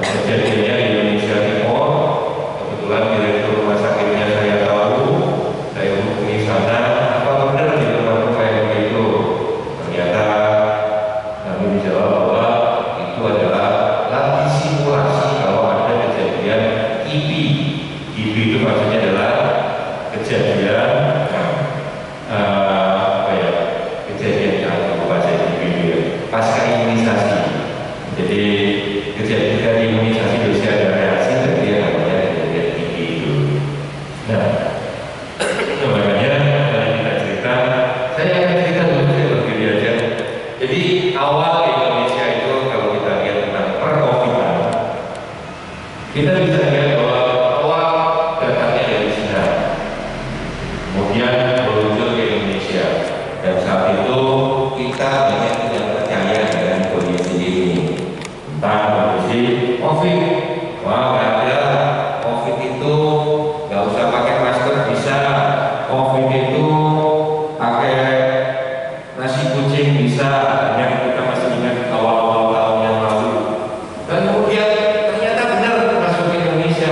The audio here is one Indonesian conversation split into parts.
Kejadiannya di Indonesia Timur, kebetulan KIPI. KIPI itu maksudnya adalah kejadian apa ya? Kejadian kalau bahasa KIPI itu ya, pasca imunisasi. Jadi kejadian imunisasi dosis ada reaksi dan dia namanya kejadian KIPI itu. Nah, makanya kalau kita cerita, saya akan cerita dulu saya berdiri aja. Jadi awal Indonesia itu kalau kita lihat tentang per-Covidan, kita bisa lihat bahwa awal datangnya dari China, kemudian meluncur ke Indonesia, dan saat itu kita banyak tidak percaya dengan kondisi ini, tentang kondisi COVID. Wah, nggak ada COVID itu, nggak usah pakai masker bisa. COVID itu pakai nasi kucing bisa, yang kita masih ingat awal-awal tahun yang lalu. Dan kemudian ternyata benar masuk ke Indonesia.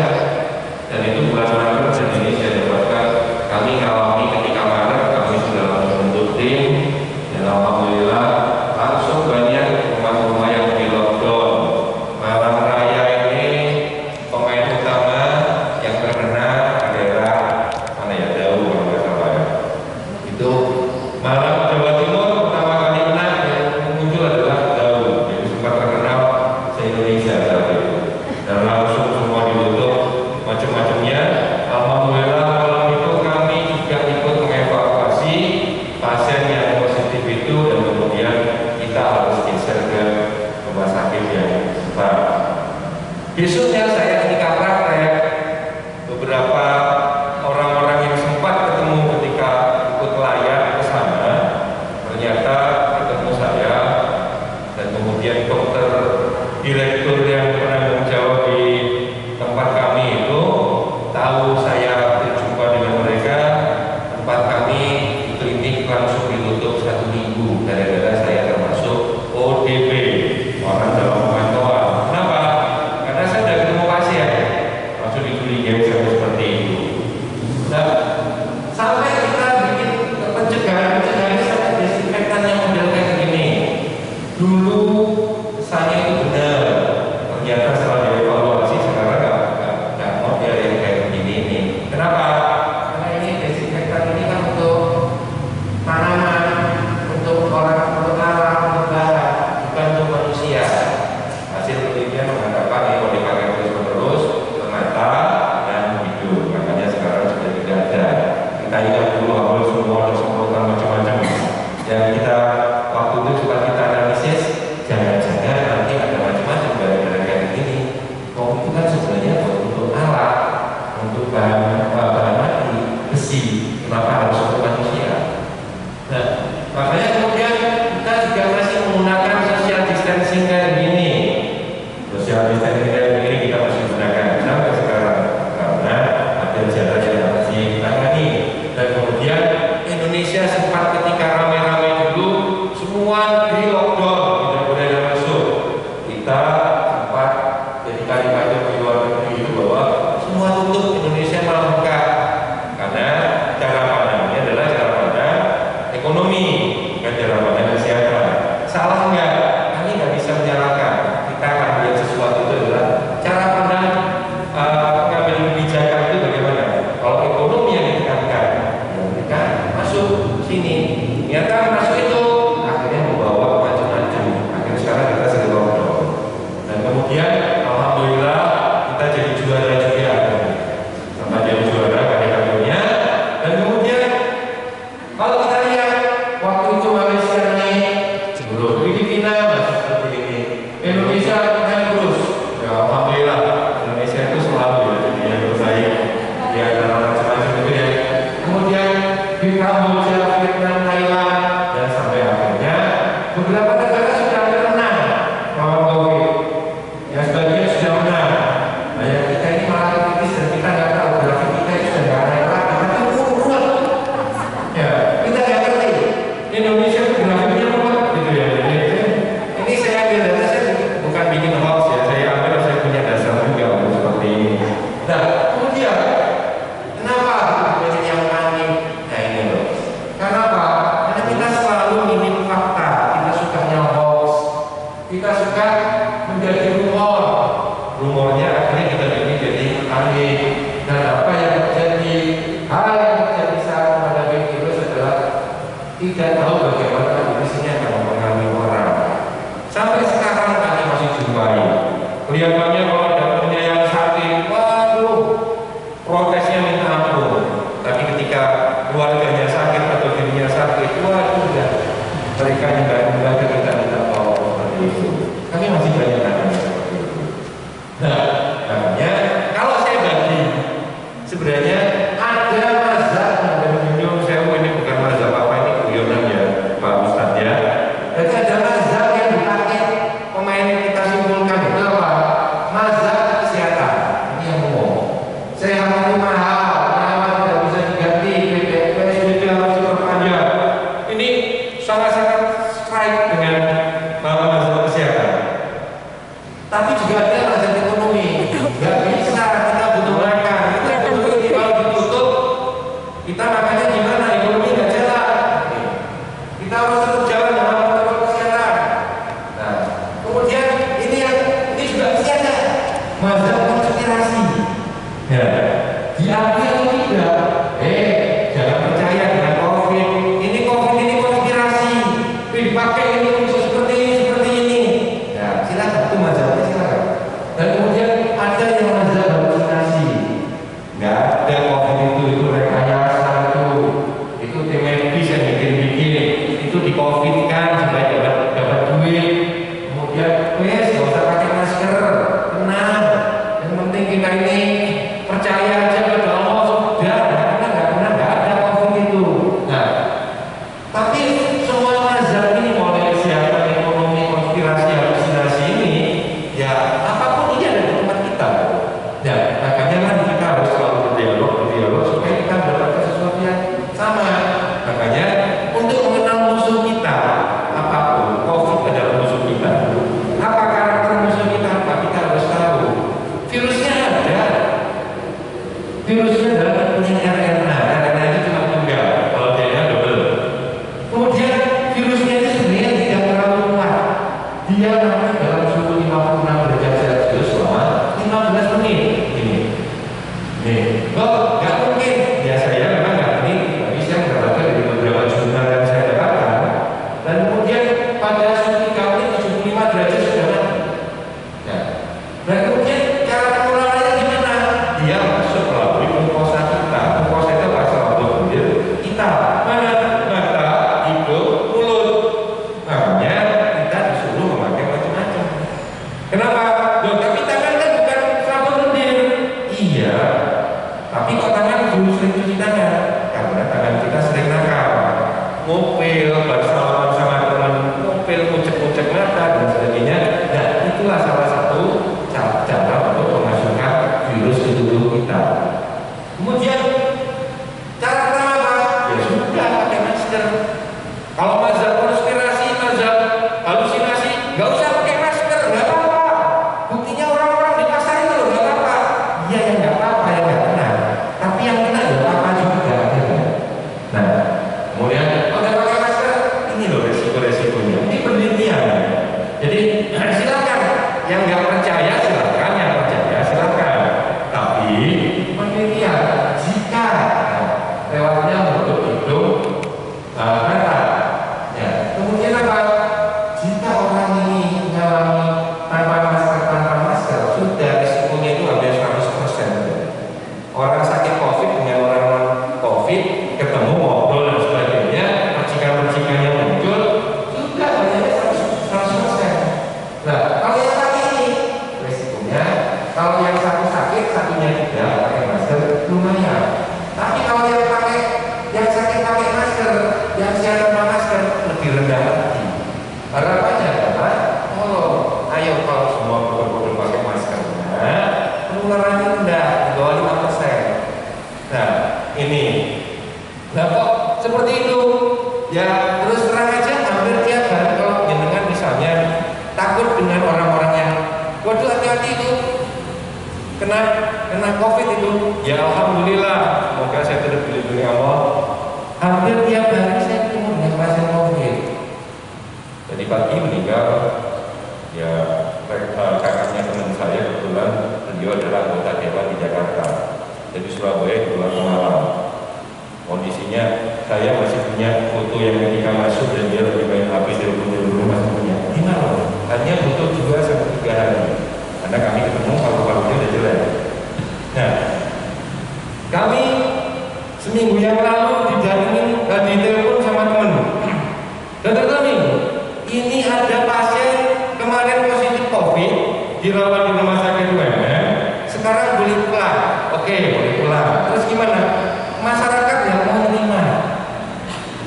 Ya, diakui atau tidak? Jangan percaya dengan COVID. Ini COVID ini konspirasi. Dipakai ini untuk seperti ini. Ya, silakan itu mazhabnya silakan. Dan kemudian ada yang mazhab halusinasi. Nggak ada COVID itu rekayasa itu tim medis yang bikin. Itu di COVID kan supaya dapat duit. Kemudian nggak usah pakai masker, tenang. Yang penting kita ini percaya aja pada Allah sudah, karena nggak ada COVID itu. Nah, tapi semua mazhab ini mulai kesehatan ekonomi konspirasi halusinasi ini, ya apapun ini ada di tempat kita. Ya, makanya kan kita harus selalu berdialog supaya kita mendapatkan sesuatu yang sama. Makanya untuk mengenal musuh kita, apapun COVID adalah musuh kita. Apa karakter musuh kita? Apa kita harus tahu? Virusnya ada. Virusnya adalah punya RNA. RNA itu cuma tunggal, kalau DNA double. Kemudian virusnya itu sebenarnya tidak terlalu kuat. Dia mati dalam suhu 56 derajat Celcius selama 15 menit. Nih, kok nggak mungkin? Ya saya memang nggak ini, tapi saya mendapatkan dari beberapa jurnal yang saya dapatkan. Dan kemudian pada suhu 3 menit 75 derajat sudah mati. Ya. Dan kemudian cara penularannya gimana? Dia masuk melalui mukosa kita. Mukosa itu asal bulir kita. Mana? Mata, hidung, mulut. Makanya kita disuruh memakai macam-macam. Kenapa? Loh, tapi tangan kan bukan sabun lendir. Iya. Tapi kok tangan dulu sering cuci tangan? Karena tangan kita sering nakal. Ngupil, bersalaman sama teman, ngupil, kucek-kucek mata dan sebagainya. Nah, itulah salah satu cara untuk memasukkan virus ke tubuh kita. Kemudian cara pertama apa? Ya sudah pakai masker. Kalau mazhab konspirasi, mazhab halusinasi, nggak usah pakai masker, nggak apa-apa. Buktinya orang-orang di pasar itu loh, nggak apa-apa. Iya yang nggak apa-apa, yang nggak kena. Tapi yang kena ya apa juga. Nah, kemudian kalau pakai masker, ini loh resiko-resikonya. Ini penelitian. Jadi silakan. Yang nggak percaya silakan, yang percaya silakan. Tapi penelitian jika lewatnya mulut, hidung, mata. Ya. Kemudian apa? Jika orang ini mengalami tanpa masker, sudah risikonya itu hampir 100%. Orang sakit COVID dengan orang COVID ketemu ngobrol dan sebagainya, percikan-percikan yang muncul, sudah banyaknya 100%. Nah, kalau yang tadi ini resikonya, kalau yang satu sakit, satunya tidak pakai masker, lumayan. Tapi kalau yang sakit pakai masker, yang sehat tanpa masker, lebih rendah lagi. Harapannya adalah, ayo kalau semua betul-betul pakai maskernya, penularannya rendah, di bawah 5%. Nah, ini. Nah kok seperti itu? Ya terus terang aja, hampir tiap hari kalau jenengan misalnya takut dengan orang-orang yang waduh hati-hati itu kena COVID itu, ya alhamdulillah, semoga saya terus dilindungi Allah. Hampir tiap hari saya ketemu dengan pasien COVID. Jadi pagi meninggal, ya kakaknya teman saya kebetulan beliau adalah anggota dewan di Jakarta. Jadi Surabaya di bulan malam. Kondisinya saya masih punya foto yang ketika masuk dan dia lagi main HP di rumah masih punya. Ini malam. Hanya butuh 2 sampai 3 hari. Karena kami ketemu paru-parunya udah jelek. Nah, kami seminggu yang lalu ditelepon sama teman. Dokter Tony, ini ada pasien kemarin positif COVID, dirawat di rumah sakit UMN, sekarang boleh pulang. Oke, boleh pulang. Terus gimana? Masyarakat yang mau menerima.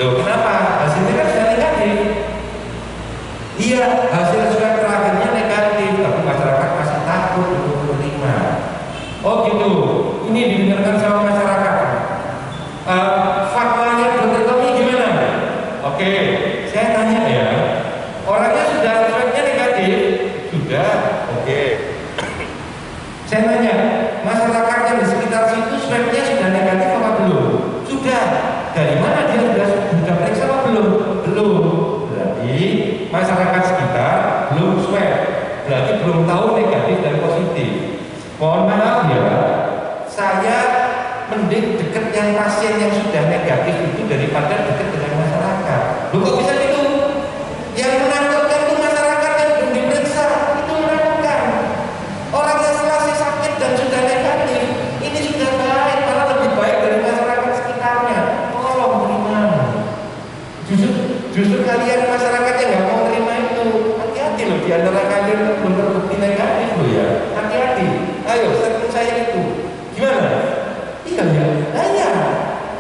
Loh, kenapa? Hasilnya kan sudah negatif. Iya, hasil swab terakhirnya negatif, tapi masyarakat masih takut untuk menerima. Oh gitu. Ini didengarkan sama masyarakat. Fatwanya Dokter Tommy gimana? Oke, saya tanya ya. Orangnya sudah swabnya negatif? Sudah. Oke. Saya tanya, masyarakat yang di sekitar situ swabnya sudah negatif apa belum? Sudah. Dari mana dia sudah periksa apa belum? Belum. Berarti masyarakat sekitar belum swab. Berarti belum tahu negatif dan positif. Mohon maaf ya, saya mending deket yang pasien yang sudah negatif itu daripada deket dengan masyarakat. Lu kok bisa gitu? Yang menakutkan itu masyarakat yang belum diperiksa, itu menakutkan. Orang yang selesai sakit dan sudah negatif, ini sudah baik, malah lebih baik dari masyarakat sekitarnya. Tolong terima. Justru kalian masyarakat yang nggak mau terima itu, hati-hati loh, di antara kalian belum terbukti negatif loh ya, hati-hati. Ayo, statement saya itu, gimana? Iya ya, hanya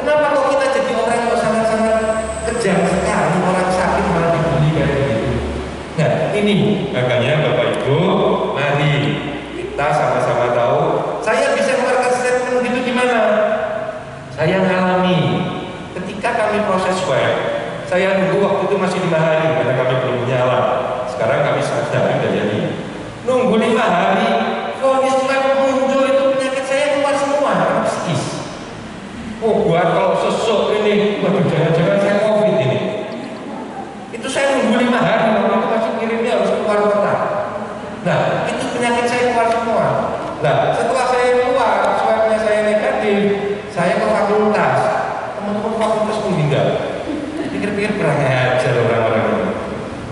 kenapa kok kita jadi orang yang sangat-sangat kejam sekali, orang sakit malah dibully kayak gitu. Nah ini makanya Bapak Ibu, mari kita sama-sama tahu. Saya bisa mengeluarkan statement gitu gimana? Saya ngalami ketika kami proses swab. Saya nunggu waktu itu masih 5 hari karena kami belum punya alat. Sekarang kami 1 hari udah jadi. Nunggu 5 hari, vonis swab muncul itu penyakit saya keluar semua, psikis. Oh, buat kalau sesuk ini, waduh jangan-jangan saya COVID ini. Itu saya nunggu 5 hari, waktu itu masih kirimnya harus keluar kota. Nah, itu penyakit saya keluar semua. Nah, setelah saya keluar, swabnya saya negatif, saya ke fakultas. Teman-teman fakultas meninggal. Pikir-pikir kurang ajar orang-orang ini.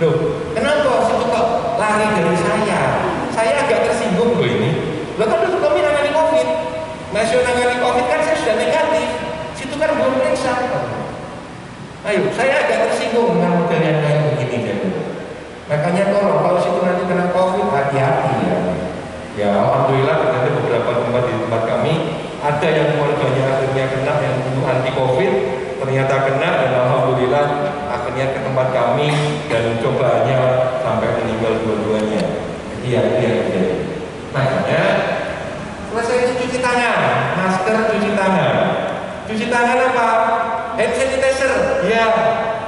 Loh, kenapa situ kok lari dari saya? Saya agak tersinggung loh ini. Loh kan dulu kami nangani COVID. Masih nangani COVID kan saya sudah negatif. Situ kan belum periksa. Ayo, saya agak tersinggung dengan model yang kayak begini jadi. Makanya tolong kalau situ nanti kena COVID hati-hati ya. Ya alhamdulillah ternyata beberapa tempat di tempat kami ada yang keluarganya akhirnya kena yang anti COVID. Ternyata kena dan alhamdulillah akhirnya ke tempat kami dan cobaannya sampai meninggal dua-duanya. Jadi ya itu yang terjadi. Makanya selesai itu cuci tangan, masker, cuci tangan. Cuci tangan apa? Hand sanitizer. Ya,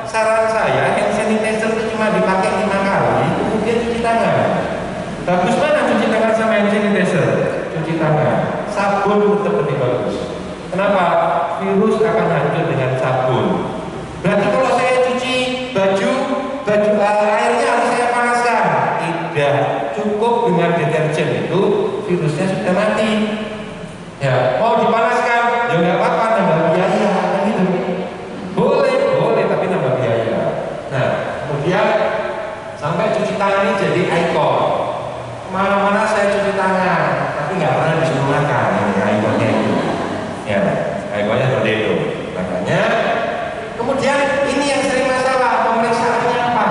saran saya hand sanitizer itu cuma dipakai 5 kali, kemudian cuci tangan. Bagus mana cuci tangan sama hand sanitizer? Cuci tangan. Sabun tetap lebih bagus. Kenapa? Virus akan hancur dengan sabun. Berarti kalau saya cuci baju airnya harus saya panaskan? Tidak, cukup dengan deterjen itu virusnya sudah mati. Ya, mau dipanaskan? Ya nggak apa-apa, nambah biaya, kan gitu. Boleh, tapi nambah biaya. Nah, kemudian sampai cuci tangan ini jadi ikon. Kemana-mana saya cuci tangan, tapi nggak pernah disuruh makan. Ini ikonnya itu. Ya. Ikonnya seperti itu. Makanya kemudian ini yang sering masalah, pemeriksaannya apa?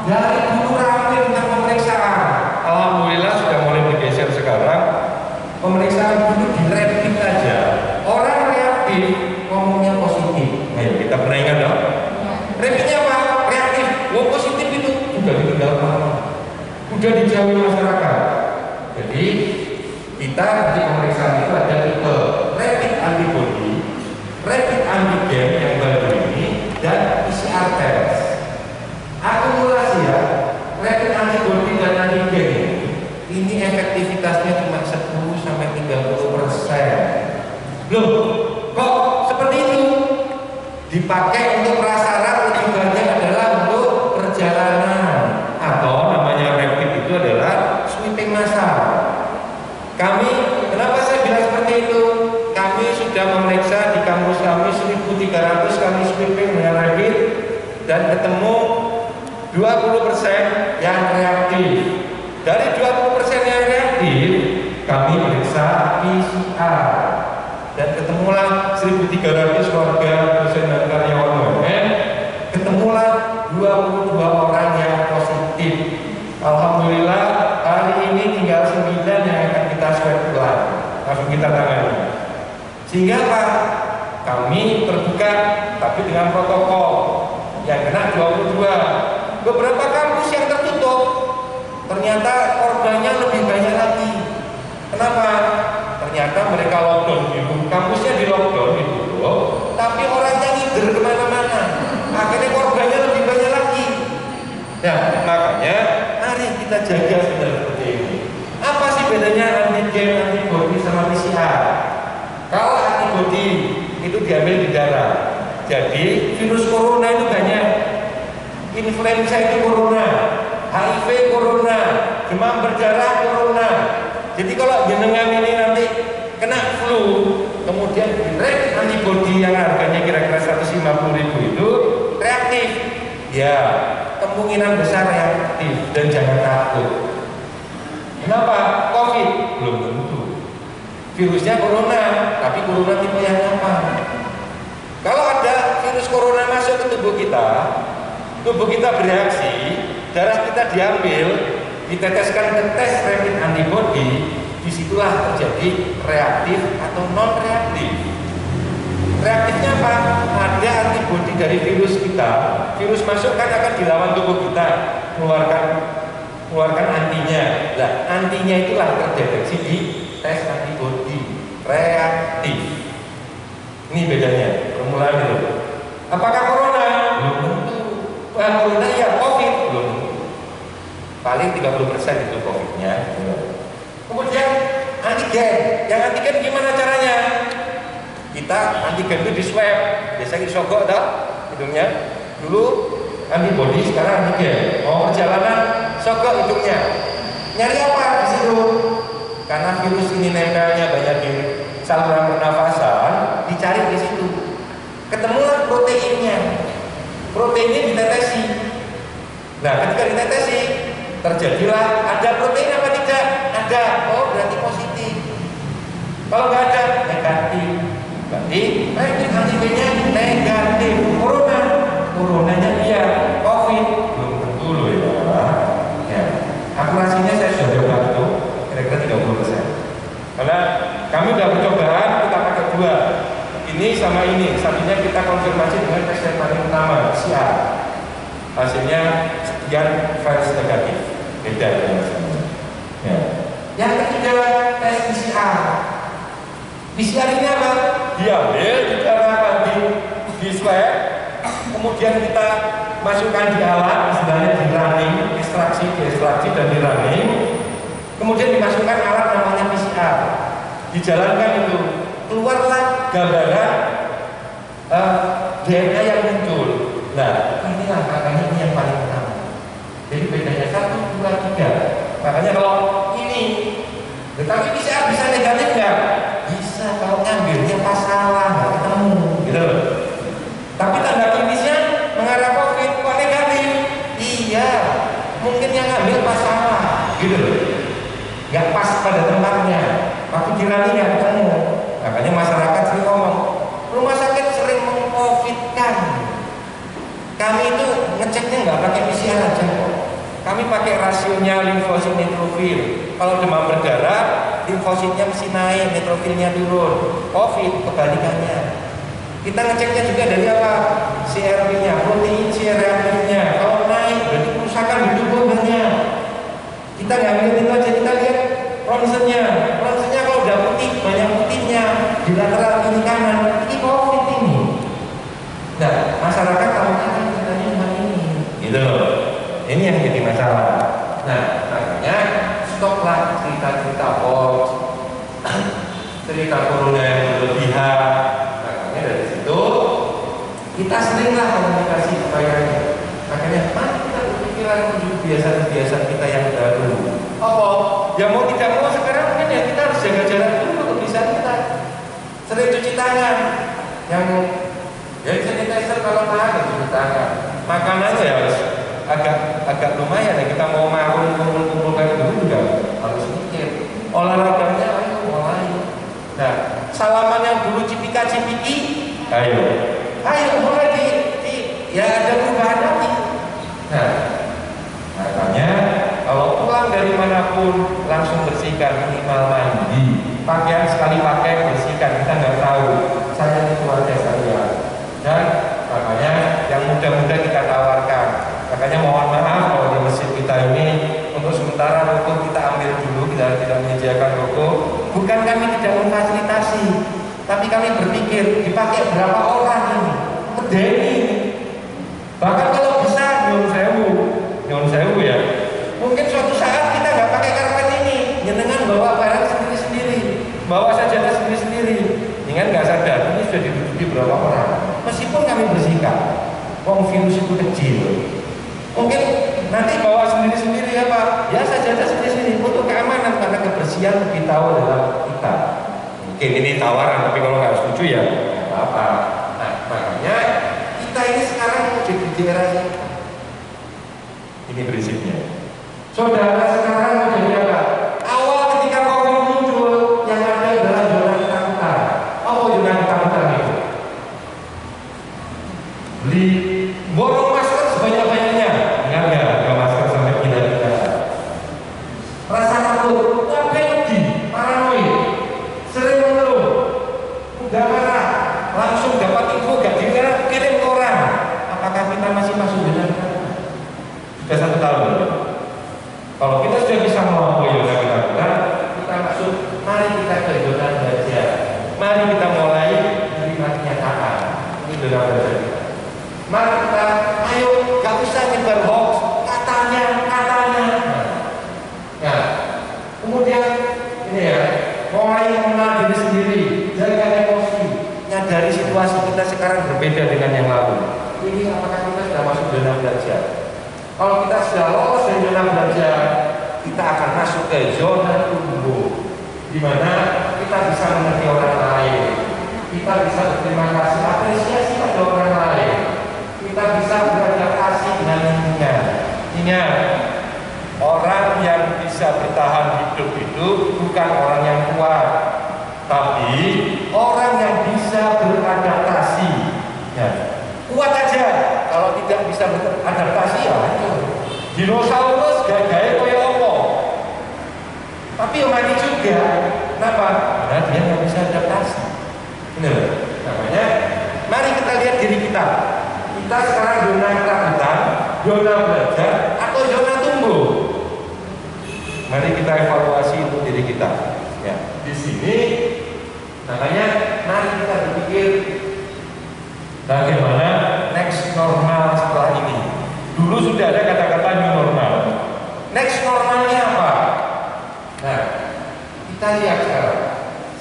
Dari dulu ramai tentang pemeriksaan. Alhamdulillah sudah mulai bergeser sekarang. Pemeriksaan dulu di rapid aja. Orang reaktif ngomongnya positif. Ayo kita pernah ingat dong? Rapidnya apa? Reaktif. Oh positif itu sudah ditinggal lama. Sudah dijauhi masyarakat. Jadi kita di pemeriksaan itu ada tipe rapid antibody, rapid antigen yang baru ini, dan PCR test. Akumulasi ya, rapid antibody dan antigen ini efektivitasnya cuma 10-30%. Loh, kok seperti itu? Dipakai untuk prasarat lebih banyak adalah untuk perjalanan atau namanya rapid itu adalah sweeping massal. Kami, kenapa saya bilang seperti itu? Kami sudah memeriksa di kampus kami 1.300 kami sweeping dengan rapid dan ketemu 20% yang reaktif. Dari 20% yang reaktif, kami periksa PCR dan ketemulah 1.300 warga dosen dan karyawan BUMN. Ketemulah 22 orang yang positif. Alhamdulillah hari ini tinggal 9 yang akan kita swab ulang, langsung kita tangani. Sehingga Pak, kami terbuka tapi dengan protokol. Yang kena 22. Beberapa kampus yang tertutup, ternyata korbannya lebih banyak lagi. Kenapa? Ternyata mereka lockdown dulu, kampusnya di lockdown ditutup, tapi orangnya ngider kemana-mana. Akhirnya korbannya lebih banyak lagi. Nah, makanya mari kita jaga seperti ini. Apa sih bedanya antigen, antibody sama PCR? Kalau antibody itu diambil di darah. Jadi virus corona itu banyak. Influenza itu corona, HIV corona, demam berdarah corona. Jadi kalau jenengan ini nanti kena flu, kemungkinan besar reaktif dan jangan takut. Kenapa? COVID belum tentu. Virusnya corona, tapi corona tipe yang apa? Kalau ada virus corona masuk ke tubuh kita bereaksi, darah kita diambil, diteteskan ke tes rapid antibody, disitulah terjadi reaktif atau non reaktif. Reaktifnya apa? Ada antibodi dari virus kita. Virus masuk kan akan dilawan tubuh kita, mengeluarkan antinya. Nah, antinya itulah terdeteksi di tes antibodi reaktif. Ini bedanya, permulaan itu. Apakah corona? Belum tentu. Corona ya, COVID belum tentu. Paling 30% itu COVID-nya. Kemudian antigen. Yang antigen gimana caranya? Kita antigen itu di swab, biasanya disogok dah hidungnya. Dulu antibody, sekarang antigen. Mau perjalanan, sogok hidungnya. Nyari apa di situ? Karena virus ini nempelnya banyak di saluran pernafasan, dicari di situ. Ketemulah proteinnya. Proteinnya ditetesi. Nah, ketika ditetesi, terjadilah ada protein apa tidak? Ada. Oh, berarti positif. Kalau nggak ada, negatif. Berarti rapid antigennya negatif. Coronanya iya, COVID belum tentu loh ya. Akurasinya saya sudah coba itu kira-kira 30%. Karena kami sudah percobaan, kita pakai dua. Ini sama ini, satunya kita konfirmasi dengan tes yang paling utama, PCR. Hasilnya sekian virus negatif, beda ya. Yang ketiga, tes PCR. PCR ini apa? Diambil di darah di swab, kemudian kita masukkan di alat, istilahnya di running, diekstraksi dan di running, kemudian dimasukkan alat namanya PCR, dijalankan itu, keluarlah gambaran DNA yang muncul. Nah, inilah makanya ini yang paling utama. Jadi bedanya 1, 2, 3. Makanya kalau ini, tetapi PCR bisa negatif nggak? Bisa kalau ngambilnya pas salah nggak ketemu, gitu loh. Tapi tanda klinisnya mengarah COVID kok negatif? Iya, mungkin yang ngambil pas salah, gitu loh. Nggak pas pada tempatnya, waktu kirani nggak ketemu. Makanya masyarakat sering ngomong, rumah sakit sering meng-COVID-kan. Kami itu ngeceknya nggak pakai PCR aja kok. Kami pakai rasionya limfosit neutrofil. Kalau demam berdarah, limfositnya mesti naik, neutrofilnya turun. COVID kebalikannya. Kita ngeceknya juga dari apa? CRP-nya, protein C reaktifnya. Kalau naik, berarti kerusakan di tubuh banyak. Kita nggak lihat itu aja, kita lihat ronsennya. Ronsennya kalau udah putih, banyak putihnya di lateral kiri kanan, ini COVID ini. Nah, masyarakat kalau kan katanya cuma ini, gitu loh. Ini yang jadi masalah. Nah, makanya stoplah cerita-cerita hoax, cerita corona yang berlebihan. Makanya dari situ kita seringlah komunikasi supaya makanya mari kita berpikiran untuk kebiasaan-kebiasaan kita yang baru. Apa? Ya mau tidak mau sekarang mungkin ya kita harus jaga jarak dulu untuk bisa kita. Sering cuci tangan. Yang sanitizer kalau harus cuci tangan. Makanannya ya harus agak lumayan ya, kita mau makan kumpul-kumpul kayak dulu juga harus mikir. Olahraganya ayo mulai. Nah, salaman yang dulu cipika-cipiki, ayo mulai ya ada perubahan lagi. Nah, makanya kalau pulang dari manapun langsung bersihkan, minimal mandi, pakaian sekali pakai bersihkan, kita nggak tahu saya ini keluarga saya. Dan makanya yang muda-muda kita tawarkan. Makanya mohon maaf kalau di masjid kita ini untuk sementara rokok kita ambil dulu, kita tidak menyediakan rokok. Bukan kami tidak memfasilitasi, tapi kami berpikir dipakai berapa orang ini, medeni. Bahkan kalau bisa nyun sewu ya. Mungkin suatu saat kita nggak pakai karpet ini, jenengan bawa barang sendiri-sendiri, bawa sajadah sendiri-sendiri. Jangan nggak sadar ini sudah diduduki berapa orang. Meskipun kami bersihkan, virus itu kecil. Mungkin nanti bawa sendiri-sendiri apa? Ya sajadah sendiri-sendiri untuk keamanan karena kebersihan lebih tahu adalah kita. Mungkin ini tawaran, tapi kalau nggak setuju ya nggak apa-apa. Nah, makanya kita ini sekarang mau jadi daerah Ini prinsipnya. Saudara sekarang mau jadi apa? Awal ketika COVID muncul, yang ada adalah zona ketakutan. Apa zona ketakutan itu? Beli borong masker sebanyak-banyaknya. Ingat nggak? Kalau masker sampai gila-gila. Rasa takut, ngapedi, paranoid, sering mengeluh, udah marah, langsung dapat info gak dikira kirim ke orang. Apakah kita masih masuk zona ketakutan? Sudah 1 tahun. Kalau kita sudah bisa melampaui zona ketakutan, kita masuk. Mari kita ke zona belajar. Mari kita mulai menerima kenyataan. Ini zona belajar kita. Mari kita, ayo, gak usah nyebar hoax. Katanya. Nah, kemudian ini ya, mulai mengenal diri sendiri, jaga emosi, nyadari situasi kita sekarang berbeda dengan yang lalu. Ini apakah kita sudah masuk zona belajar? Kalau kita sudah lolos dari zona belajar, kita akan masuk ke zona tumbuh, di mana kita bisa mengerti orang lain, kita bisa berterima kasih, apresiasi pada orang lain, kita bisa beradaptasi dengan lingkungan. Ingat, orang yang bisa bertahan hidup itu bukan orang yang kuat, tapi orang yang bisa beradaptasi. Ya. Kuat aja, kalau tidak bisa beradaptasi ya itu. Dinosaurus gaya-gaya kaya apa? Tapi yang mati juga. Kenapa? Karena dia nggak bisa adaptasi. Benar. Namanya, mari kita lihat diri kita. Kita sekarang zona ketakutan, zona belajar, atau zona tumbuh. Mari kita evaluasi untuk diri kita. Ya. Di sini, makanya mari kita berpikir bagaimana next normal setelah ini. Dulu sudah ada kata-kata new normal. Next normalnya apa? Nah, kita lihat sekarang.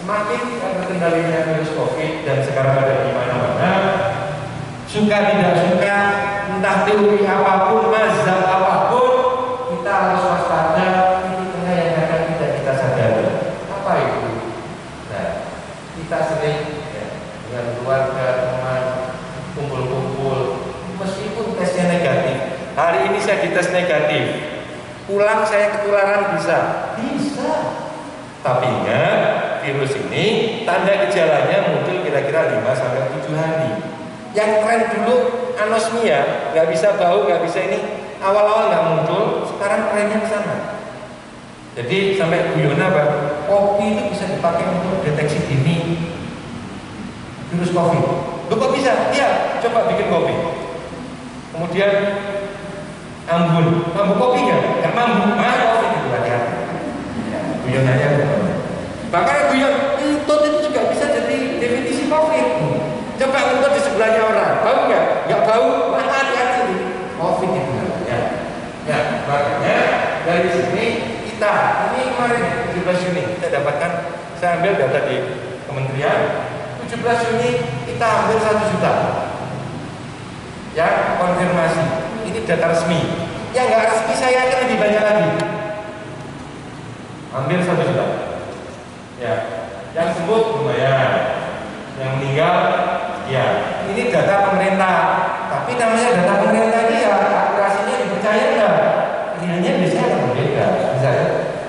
Semakin terkendalinya virus COVID dan sekarang ada di mana-mana. Suka tidak suka, entah teori apapun, mazhab apapun, kita harus waspada. Ini tengah yang akan kita sadari. Apa itu? Nah, kita sering ya, dengan keluarga, teman, kumpul-kumpul, meskipun tesnya negatif. Hari ini saya dites negatif, pulang saya ketularan bisa. Tapi ingat, virus ini tanda gejalanya muncul kira-kira 5-7 hari. Yang tren dulu anosmia, nggak bisa bau, nggak bisa ini, awal-awal nggak muncul, sekarang trennya ke sana. Jadi sampai guyon apa? Kopi itu bisa dipakai untuk deteksi dini virus COVID. Loh kok bisa? Iya, coba bikin kopi. Kemudian mambu kopi nggak mambu, kopi itu hati-hati. Guyon aja. Bahkan guyon entut itu juga bisa jadi definisi COVID. Coba entut di sebelahnya orang, bau nggak? Nggak bau, hati-hati. COVID itu namanya. Ya, makanya dari sini kita ini kemarin 17 Juni kita dapatkan, saya ambil data di kementerian. 17 Juni kita ambil 1 juta. Ya, konfirmasi. Ini data resmi. Yang nggak resmi saya akan lebih banyak lagi. Ambil 1 juta. Ya, yang sembuh lumayan, yang meninggal ya. Ini data pemerintah. Tapi namanya data pemerintah ini ya akurasinya dipercaya nggak? Realnya biasanya akan berbeda.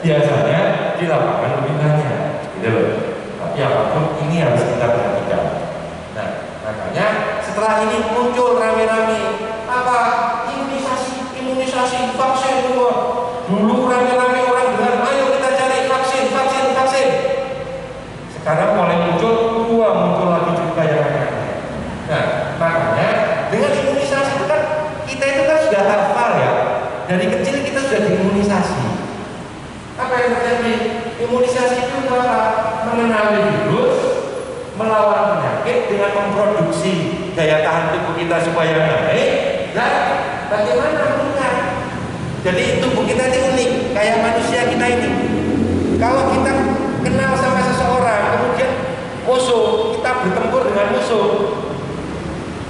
Biasanya di lapangan lebih banyak, gitu loh. Tapi apapun ini harus kita perhatikan. Nah, makanya setelah ini muncul rame-rame apa imunisasi, vaksin semua. Dulu rame-rame orang bilang, ayo kita cari vaksin. Sekarang mulai muncul lagi juga yang lain. Nah, makanya dengan imunisasi itu kan kita itu kan sudah hafal ya. Dari kecil kita sudah diimunisasi. Apa yang terjadi? Imunisasi itu apa? Mengenali virus, melawan penyakit dengan memproduksi daya tahan tubuh kita supaya naik dan bagaimana meningkat. Jadi tubuh kita ini unik, kayak manusia kita ini. Kalau kita kenal sama seseorang, kemudian musuh, kita bertempur dengan musuh.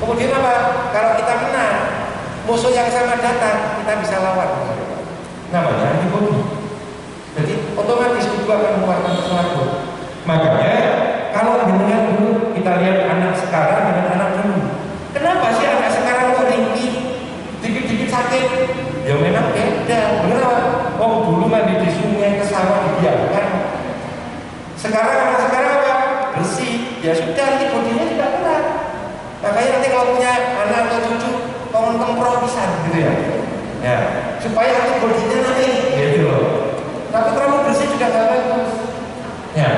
Kemudian apa? Kalau kita menang, musuh yang sama datang, kita bisa lawan. Namanya antibodi. Jadi otomatis tubuh akan mengeluarkan sesuatu. Makanya kalau dengan dulu kita lihat anak sekarang dengan anak dulu. Kenapa sih anak sekarang kok ringkih, dikit-dikit sakit? Ya memang ya sudah antibodinya juga kuat. Makanya nanti kalau punya anak atau cucu kongen kemprok pisan gitu ya. Ya, supaya antibodinya naik gitu loh. Tapi terlalu bersih juga nggak bagus. Ya,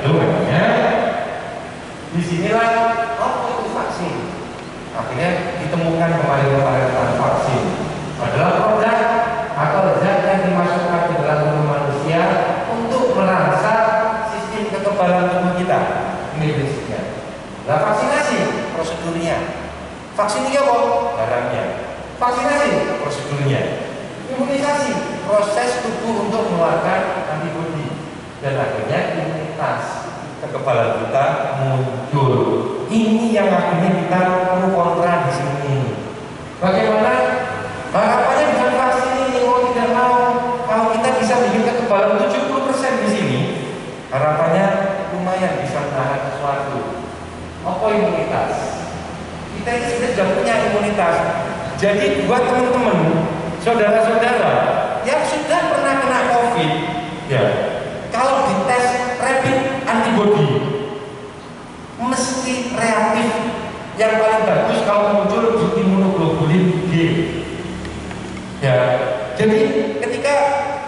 itu makanya disinilah itu vaksin. Akhirnya ditemukan kemarin tentang vaksin adalah produk atau zat yang dimasukkan ke dalam tubuh manusia untuk merangsang sistem kekebalan tubuh kita. Ini prinsipnya. Nah, vaksinasi prosedurnya. Vaksin apa? Barangnya. Vaksinasi prosedurnya. Imunisasi proses tubuh untuk mengeluarkan antibodi dan akhirnya imunitas kekebalan kita muncul. Ini yang akhirnya kita perlu kontra di sini. Bagaimana harapannya dengan vaksin ini? Mau tidak mau, kalau kita bisa bikin kekebalan 70% di sini, harapannya lumayan bisa menahan sesuatu. Apa imunitas? Kita ini sudah punya imunitas. Jadi buat teman-teman, saudara-saudara yang sudah pernah kena COVID, ya, kalau dites rapid antibody mesti reaktif. Yang paling bagus kalau muncul di imunoglobulin G. Ya, jadi ketika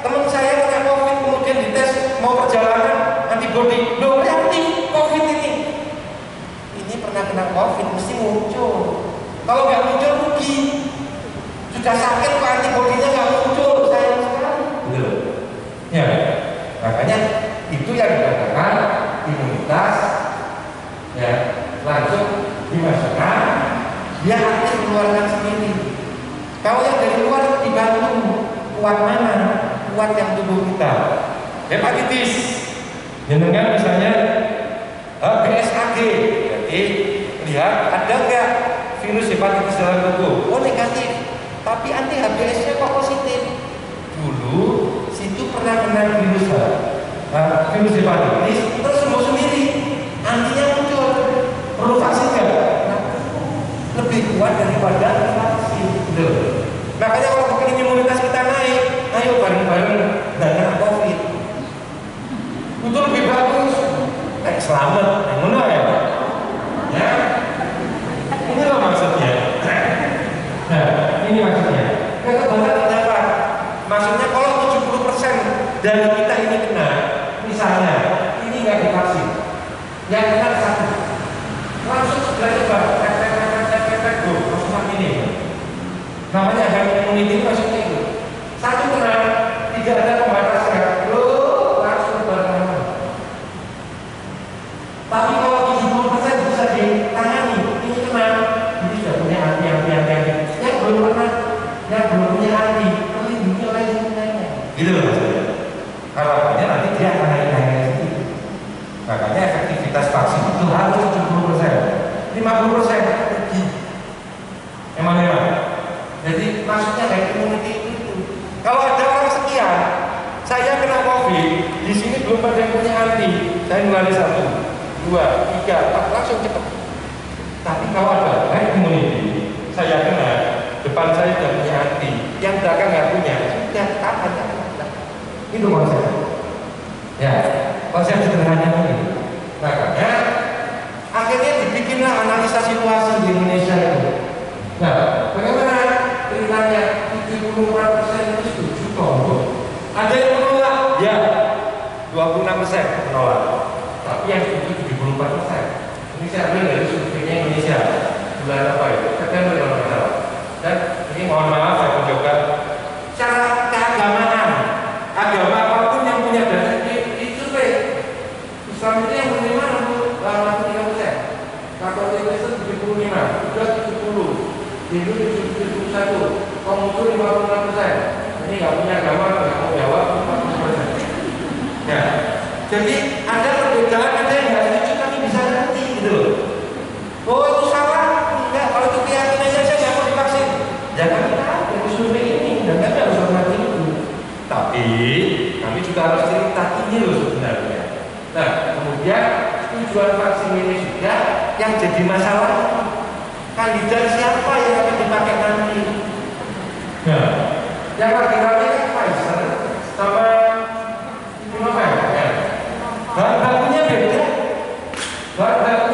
teman saya kena COVID kemudian dites mau perjalanan antibody, loh reaktif COVID ini. Ini pernah kena COVID mesti muncul. Kalau nggak muncul rugi. Sudah sakit kok antibodinya nggak muncul, sayang sekali. Gitu. Ya, makanya itu yang dikatakan imunitas. Ya, langsung dimasukkan, dia aktif mengeluarkan sendiri. Kalau yang dari luar dibantu, kuat mana? Kuat yang tubuh kita. Hepatitis, jenengan misalnya BSAG, jadi lihat ada nggak virus hepatitis dalam tubuh? Oh negatif, tapi anti HBS-nya kok positif. Dulu situ pernah kena virus hepatitis, terus sembuh sendiri, antinya muncul. Perlu vaksin nggak? Lebih kuat daripada vaksin. Gitu. Makanya kalau kepingin imunitas kita naik, ayo bareng-bareng dengan COVID. Itu lebih bagus. Selamat, yang mana ya? Ya, ini loh maksudnya. Nah, ini maksudnya. Kekebalan kita apa? Maksudnya kalau 70% dari kita ini kena, misalnya ini nggak divaksin, yang kena satu, langsung segera coba langsung ini. Namanya herd immunity maksudnya itu. Satu kena, tidak ada pembatasnya, langsung berkembang. Tapi kalau 70% bisa ditangani, ini kena, ini sudah punya anti. Yang belum pernah, yang belum punya anti, terlindungi oleh imunnya. Gitu loh maksudnya. Harapannya nanti dia akan naik-naik sendiri. Makanya efektivitas vaksin itu harus 70%, 50% pergi. Emang. Jadi maksudnya herd immunity itu. Kalau ada orang sekian, saya kena COVID, di sini belum ada yang punya anti, saya nulari 1, 2, 3, 4, langsung cepat. Tapi kalau ada herd immunity, saya kena, depan saya sudah punya anti, yang belakang nggak punya, sudah kapan ya? Itu konsep. Ya, konsep sederhananya ini. Makanya akhirnya dibikinlah analisa situasi di Indonesia itu. Nah, bagaimana ceritanya 74% itu setuju kok? Ada yang menolak? Ya, 26% menolak. Tapi yang setuju 74%. Ini saya ambil dari surveinya Indonesia. Bulan apa ya? September kalau nggak salah. Dan ini mohon maaf saya mencoba cara keagamaan. Agama apapun yang punya data di survei. Islam itu yang menerima 63%. Katolik Kristen 75, Buddha 70. Hindu 71, Konghucu 56%. Ini nggak punya agama, nggak mau jawab 40%. Ya, jadi ada perbedaan, ada yang nggak setuju tapi bisa nanti gitu loh. Oh itu salah, enggak. Kalau itu keyakinannya saya nggak mau divaksin. Jangan kita dari survei ini, dan kami harus hormati itu. Tapi kami juga harus cerita ini loh sebenarnya. Nah, kemudian tujuan vaksin ini juga yang jadi masalah. Kandidat siapa yang akan dipakai nanti? Nah, yang lagi rame kan Pfizer sama Sinovac. Ya. Bahan bakunya beda. Bahan bakunya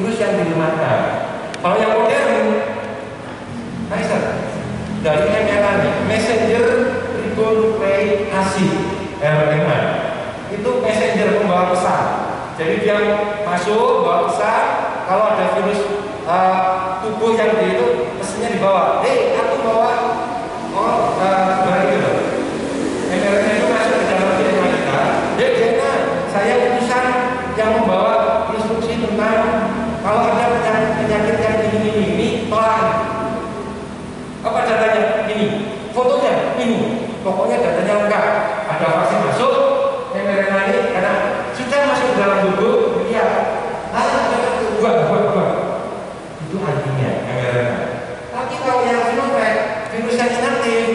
virus yang dilemahkan. Kalau yang modern, Pfizer dari mRNA, messenger ribonucleic acid (RNA), itu messenger pembawa pesan. Jadi dia masuk bawa pesan, kalau ada virus tubuh yang itu pesannya dibawa. Aku bawa itu loh. mRNA itu masuk ke dalam DNA kita. DNA, saya utusan yang membawa instruksi tentang kalau ada penyakit yang ini, tolak. Apa datanya? Ini. Fotonya ini. Pokoknya datanya lengkap. Ada vaksin masuk, mRNA ini karena sudah masuk dalam tubuh, iya. Buat. Itu artinya mRNA. Tapi kalau yang Sinovac, virus yang inaktif,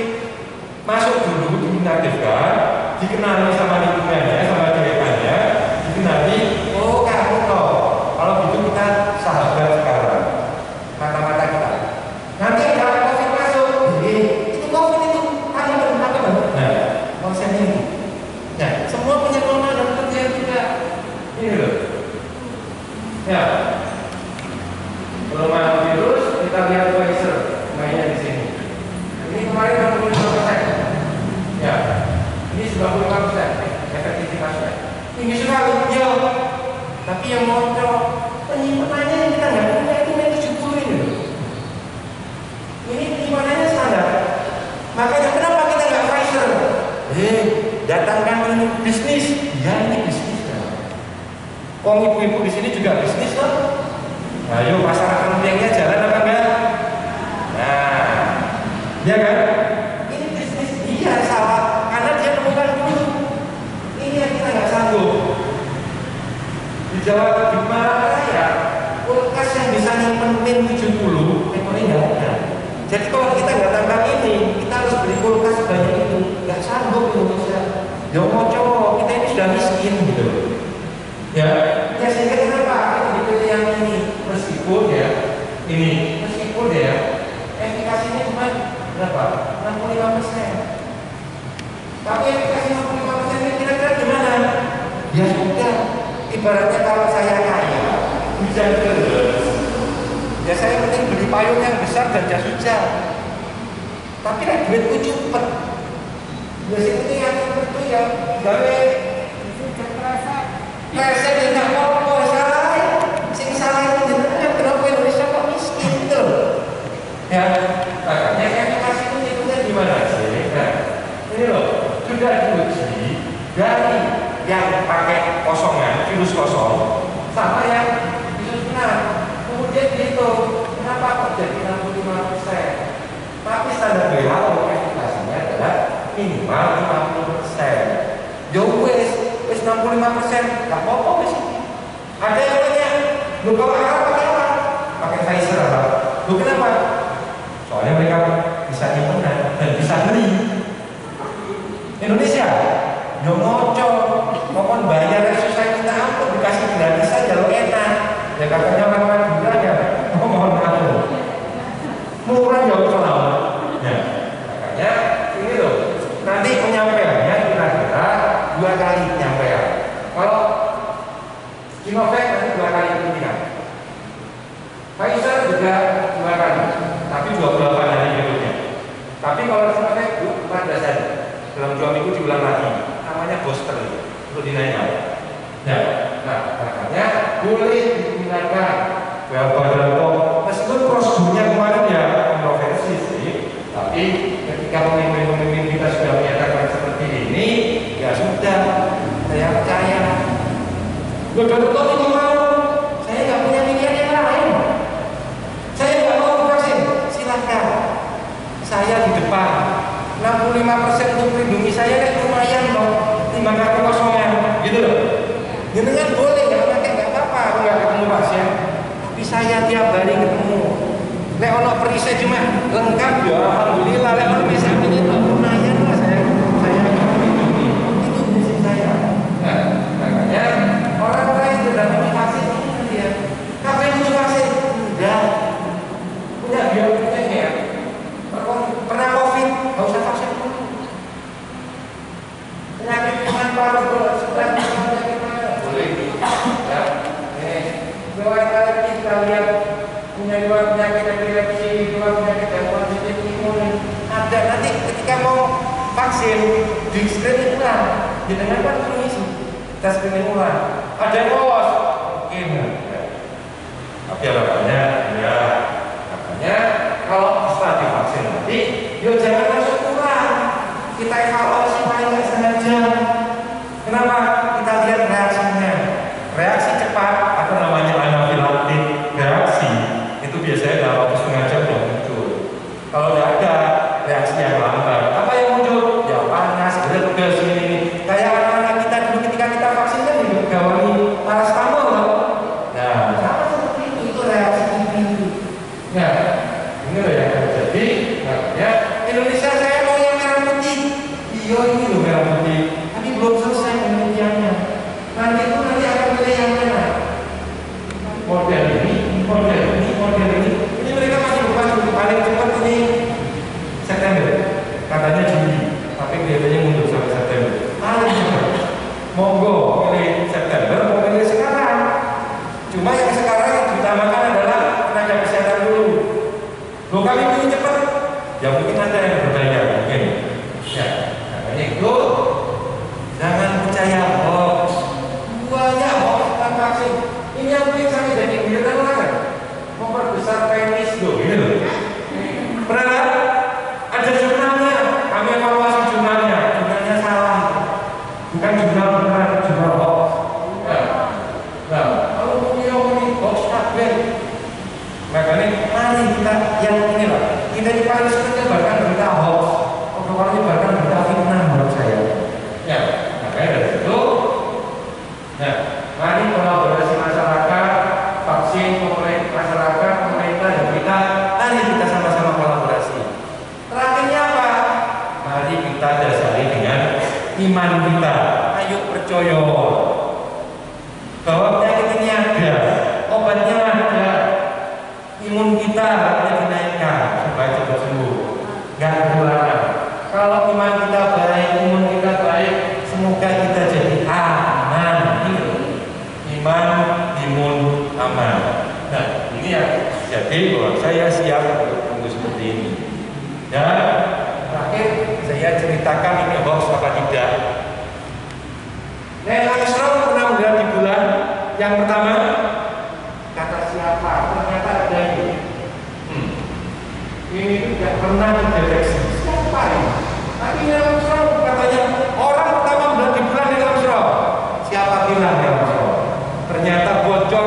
masuk dulu, diinaktifkan, dikenali sama lingkungannya, sama DNA-nya, dikenali, oh kamu loh. Kalau gitu kita sahabat sekarang, mata-mata kita. Nanti ada COVID masuk, itu COVID itu apa? Nah, konsepnya ini. Nah, semua punya kelemahan dan kelebihan juga. Ini loh. Ya, kelemahan virus kita lihat Pfizer mainnya di sini. Ini kemarin 65%. Ya, ini 95% efektivitasnya. Tinggi sekali, ya. Tapi yang moncong penyimpanannya yang kita nggak punya itu yang 70 ini loh. Ini penyimpanannya standar. Makanya kenapa kita nggak Pfizer? Datangkan ini bisnis. Ya ini bisnis kan. Kok ibu-ibu di sini juga bisnis loh. Ayo pasar kembangnya jalan apa enggak? Nah, ya kan? Ini bisnis dia salah karena dia nemukan dulu. Ini yang kita nggak sanggup. Di Jawa di Malaya, kulkas yang bisa nyimpen min 70 itu nggak ada. Jadi kalau kita nggak tambah ini, kita harus beli kulkas sebanyak itu. Nggak sanggup Indonesia. Ya mau coba, kita ini sudah miskin gitu. Ya sehingga kenapa kita dipilih yang ini? Meskipun ya efikasinya cuma berapa? 65%. Tapi efikasi 65% ini kira-kira gimana? Ya sudah, ibaratnya kalau saya kaya, hujan terus, ya saya penting beli payung yang besar dan jas hujan. Tapi kan duitku cepet. Biasanya itu yang itu ya gawe Presiden tidak mau salah, sing salah itu kenapa Indonesia kok miskin gitu? Ya, makanya efikasi itu nyebutnya gimana sih? Nah, ini loh sudah diuji dari yang pakai kosongan, virus kosong, sama yang virus benar. Kemudian dihitung, kenapa kok jadi 65%? Tapi standar WHO efikasinya adalah minimal 50%. Wes 65%, nggak apa-apa di sini. Ada yang tanya, lu kalau Arab pakai apa? Pakai Pfizer apa? Lu kenapa? Soalnya mereka bisa nyimpen dan bisa beli. Indonesia, yo ngocok, mohon bayar susah kita ampun dikasih gratis saja lo enak. Ya katanya orang-orang gila ya, mohon maaf. Murah jauh soal. Ya, makanya ini loh. Nanti penyampaiannya kira-kira 2 kali penyampaian. Kalau Sinovac nanti 2 kali pimpinan. Pfizer juga 2 kali, tapi 28 hari berikutnya. Tapi kalau Sinovac 14 hari. Dalam 2 minggu diulang lagi. Namanya booster untuk dinaikkan. Ya, nah makanya boleh digunakan. Meskipun prosedurnya kemarin ya kontroversi sih, tapi ketika pemimpin-pemimpin kita sudah menyatakan seperti ini, ya sudah, saya percaya. Betul-betul itu mau, saya nggak punya pilihan yang lain. Saya nggak mau vaksin, silakan. Saya di depan, 65% untuk melindungi saya kan lumayan loh, timbang aku kosongan, gitu loh. Jenengan boleh nggak pakai nggak apa-apa, aku nggak ketemu pasien, tapi saya tiap hari ketemu. Lek ono perisai cuma lengkap ya, alhamdulillah. Lek ono misalnya ini lumayan lah saya melindungi. Itu fungsi saya. Nah, makanya orang-orang yang sudah punya vaksin ini dia, kapan punya vaksin? Enggak. Punya biometrik ya. Pernah COVID, nggak usah vaksin dulu. Penyakit kuman paru sudah penyakit mana? Boleh. Ya. Lewat kita kita lihat punya dua penyakit epilepsi, dua penyakit gangguan sistem imun, ada nanti ketika mau vaksin di screening ulang, jenengan kan mengisi tes screening ulang, ada yang lolos, mungkin tapi harapannya ya, makanya kalau setelah divaksin nanti, yuk jangan langsung kurang, kita evaluasi paling sengaja. Kenapa? Kita lihat reaksinya, reaksi cepat atau namanya anafilaktik reaksi itu biasanya dalam waktu setengah jam sudah muncul. Kalau tidak ada reaksi yang lambat, apa yang muncul? Ya panas, geles ini. Kayak anak-anak kita dulu ketika kita vaksin kan digawani paracetamol loh. Nah, sama seperti itu reaksi itu. Nah, ini loh yang terjadi. Makanya Indonesia saya mau yang merah putih. Iya ini loh merah putih. Tapi belum selesai penelitiannya. Nanti itu akan pilih yang mana? Model ini. Ini mereka masih bukan paling cepat ini September. Katanya Juli. Tapi kelihatannya mundur sampai September. Paling cepat. Monggo pilih September, mau pilih sekarang. Cuma yang sekarang yang diutamakan adalah tenaga kesehatan dulu. Loh kami pilih cepat. Ya mungkin ada yang berbeda mungkin. Ya, makanya itu jangan percaya hoax. Banyak hoax tentang vaksin. Ini yang bikin sampai jadi giliran orang memperbesar penis loh, gitu loh. Pernah kan? Ada jurnalnya, kami evaluasi jurnalnya salah. Bukan jurnal benar, jurnal hoax. Nah, kalau punya hoax kabeh. Makanya mari kita yang ini lah. Kita di Paris menyebarkan berita hoax, orang menyebarkan berita fitnah menurut saya. Ya, makanya dari situ. Nah, mari kolaborasi masyarakat, vaksin, masyarakat, pemerintah, dan kita. Mari kita sama-sama kolaborasi. Terakhirnya apa? Mari kita dasari dengan iman kita. Ayo percaya bahwa penyakit ini ada, obatnya ada, imun kita harusnya dinaikkan supaya cepat sembuh. Gak ketularan. Kalau iman kita baik, imun kita baik, semoga kita jadi aman. Iman, imun, aman. Nah, ini yang jadi bahwa saya siap untuk tunggu seperti ini. Dan terakhir saya ceritakan ini hoax apa tidak. Neil Armstrong pernah melihat di bulan. Yang pertama, kata siapa? Ternyata ada ini. Ini tidak pernah terdeteksi. Siapa ini? Tapi Neil Armstrong katanya orang pertama melihat di bulan Neil Armstrong. Siapa bilang Neil Armstrong? Ternyata bocor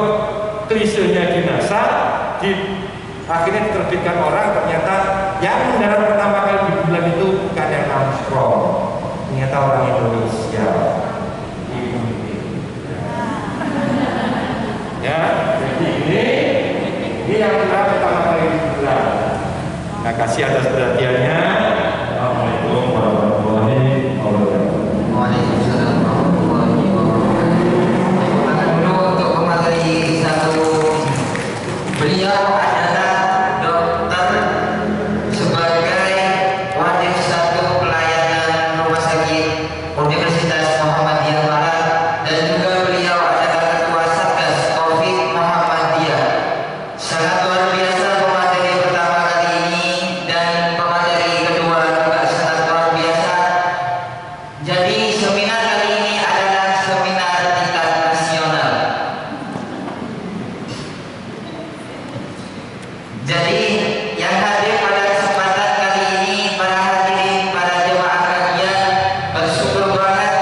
klisenya di NASA, akhirnya diterbitkan orang. Ternyata yang mendarat pertama kali di bulan itu bukan Neil Armstrong, ternyata orang Indonesia. Ya, jadi ini yang pertama kali di bulan. Nah, kasih atas perhatiannya. Assalamualaikum warahmatullahi wabarakatuh. Waalaikumsalam warahmatullahi wabarakatuh. Dulu untuk pemateri satu, beliau adalah dokter sebagai wadir satu pelayanan rumah sakit Universitas Muhammadiyah Barat, dan juga beliau adalah ketua Satgas Covid Muhammadiyah. Sangat luar biasa pemateri pertama kali ini, dan pemateri kedua juga sangat luar biasa. Jadi seminar kali ini adalah seminar tingkat nasional. Jadi yang hadir pada kesempatan kali ini, para hadirin, para jemaah kajian, bersyukur banget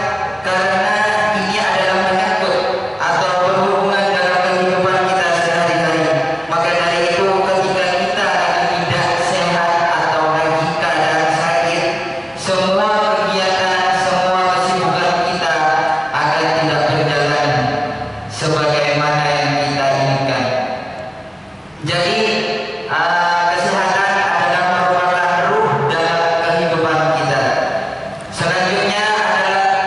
karena ini adalah menyangkut atau berhubungan dalam kehidupan kita sehari-hari. Maka dari itu, ketika kita lagi tidak sehat atau lagi keadaan sakit, semua kegiatan, semua kesibukan kita akan tidak berjalan sebagaimana yang kita inginkan. Jadi kesehatan adalah merupakan ruh dalam kehidupan kita. Selanjutnya adalah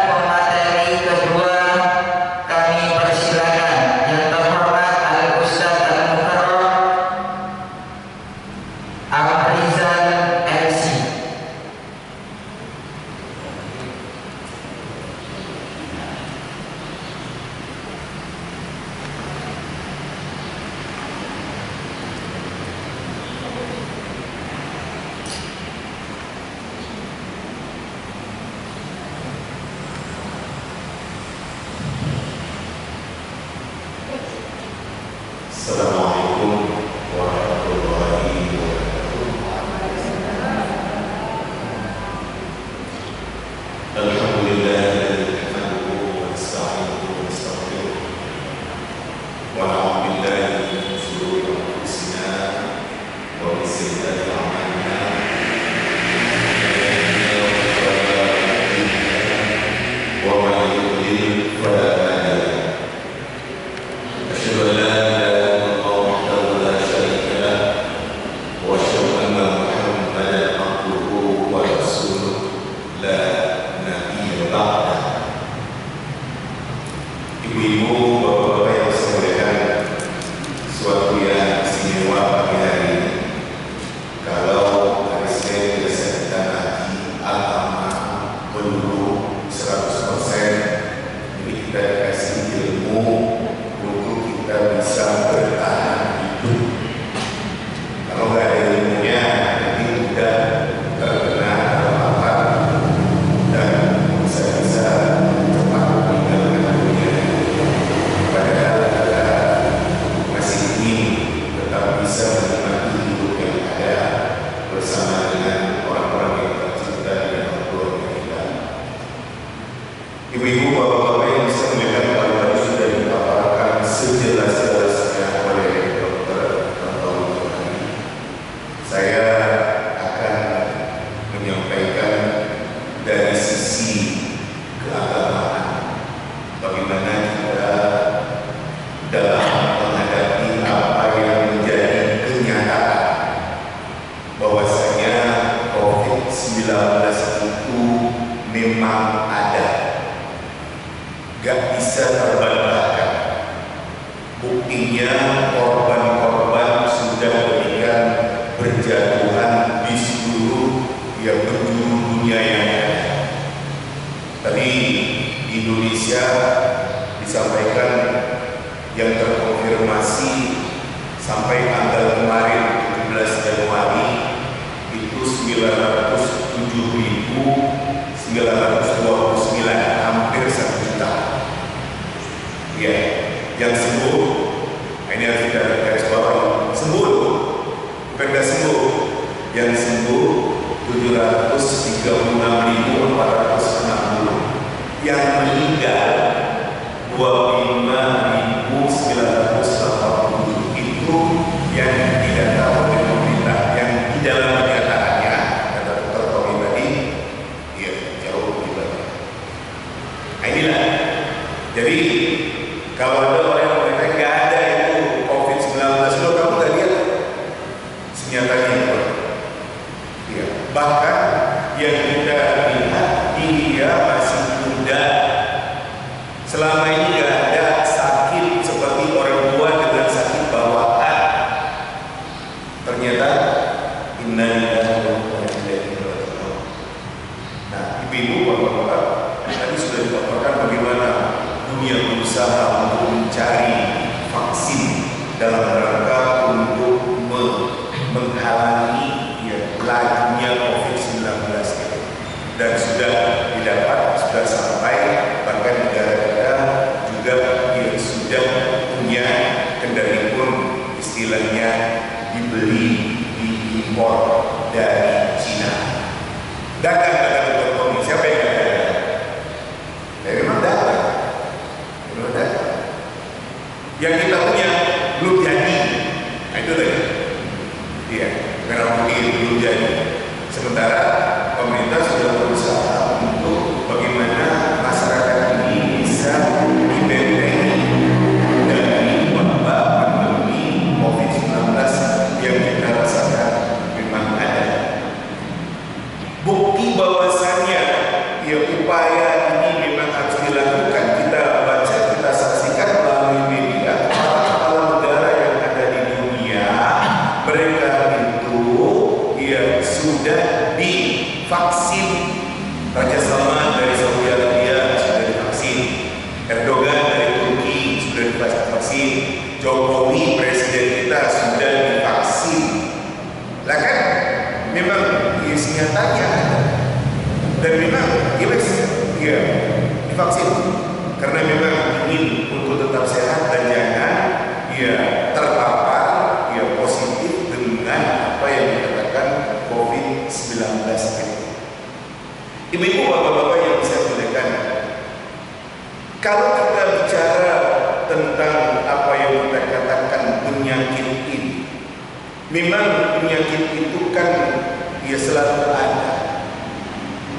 pemateri kedua. Kami persilakan yang terhormat Al-Ustaz Al-Mukarram Ahmad Rizal MC.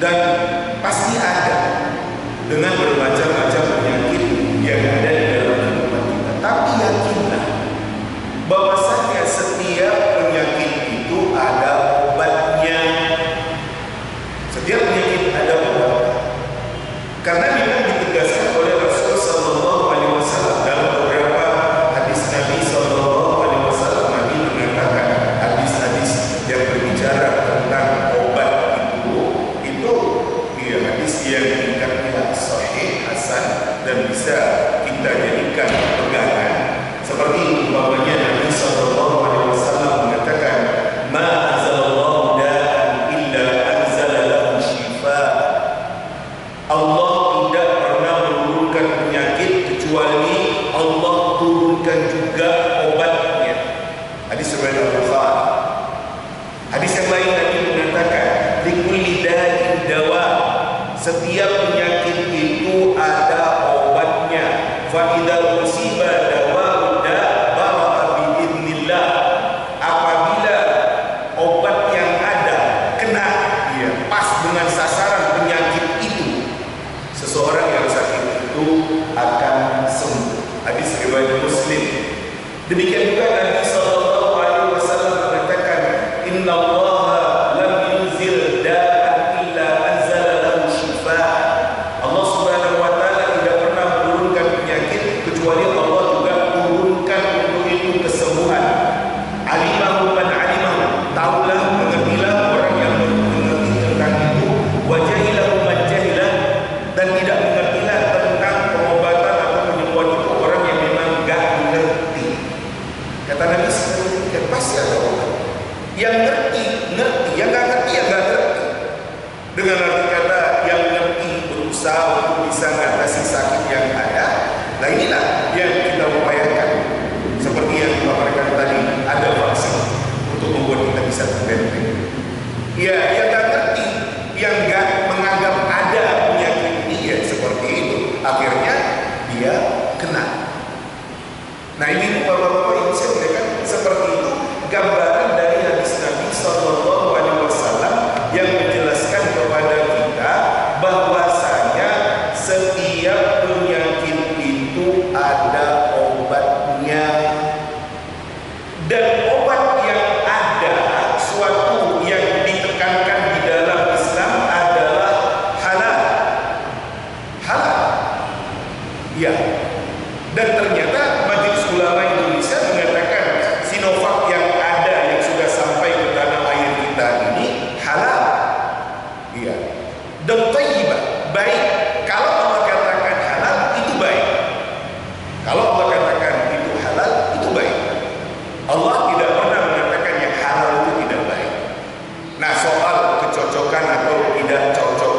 dan pasti ada dengan bermacam-macam Karena memang ditegaskan oleh Rasul Sallallahu Alaihi Wasallam dalam beberapa hadis Nabi Sallallahu Alaihi Wasallam. Nabi mengatakan hadis-hadis yang berbicara tentang obat itu ya hadis yang tingkatnya sahih, hasan, dan bisa kita jadikan pegangan. Seperti umpamanya Nabi Sallallahu Alaihi Wasallam mengatakan, "Ma anzalallahu da'an illa anzala lahu shifa." Allah tidak pernah menurunkan penyakit kecuali Allah turunkan juga obatnya. Hadis riwayat Al-Bukhari. Hadis yang lain Nabi mengatakan, "Likulli da'in dawa." Setiap penyakit itu ada obatnya. Fa idza musiba dawa'u bara'a biidznillah. Apabila obat yang ada kena pas dengan sasaran penyakit itu, seseorang yang sakit itu akan sembuh. Hadis riwayat Muslim. Demikian juga Nabi Sallallahu Alaihi Wasallam mengatakan, "Inna Allah lam yunzil da'an illa anzala lahu shifaa." Allah Subhanahu Wa Taala tidak pernah menurunkan penyakit kecuali Allah juga turunkan untuk itu kesembuhan. Alimahu man alimahu, taulah, mengertilah orang yang mengerti tentang itu. Wajahilahu man jahilah, dan tidak mengertilah tentang pengobatan atau penyembuhan itu orang yang memang gak mengerti. Kata Nabi SAW, pasti ada orang yang ngerti, yang gak ngerti, yang gak ngerti. Dengan arti kata yang ngerti berusaha untuk bisa mengatasi sakit yang ada. Nah inilah yang kita upayakan. Seperti yang dipaparkan tadi, ada vaksin untuk membuat kita bisa terbentuk. Ya, yang gak ngerti, yang gak menganggap ada penyakit ini ya seperti itu, akhirnya dia kena. Nah ini bapak-bapak yang saya berikan seperti itu gambaran dari hadis Nabi Sallallahu Alaihi Wasallam yang menjelaskan kepada kita bahwasanya setiap penyakit itu ada obatnya, dan obat yang ada, suatu yang ditekankan di dalam Islam adalah halal. Halal. Ya. Dan ternyata Majelis Ulama Indonesia mengatakan Sinovac yang ada yang sudah sampai ke tanah air kita ini halal. Iya. Dan thayyibah, baik. Kalau Allah katakan halal itu baik. Kalau Allah katakan itu halal itu baik. Allah tidak pernah mengatakan yang halal itu tidak baik. Nah, soal kecocokan atau tidak cocok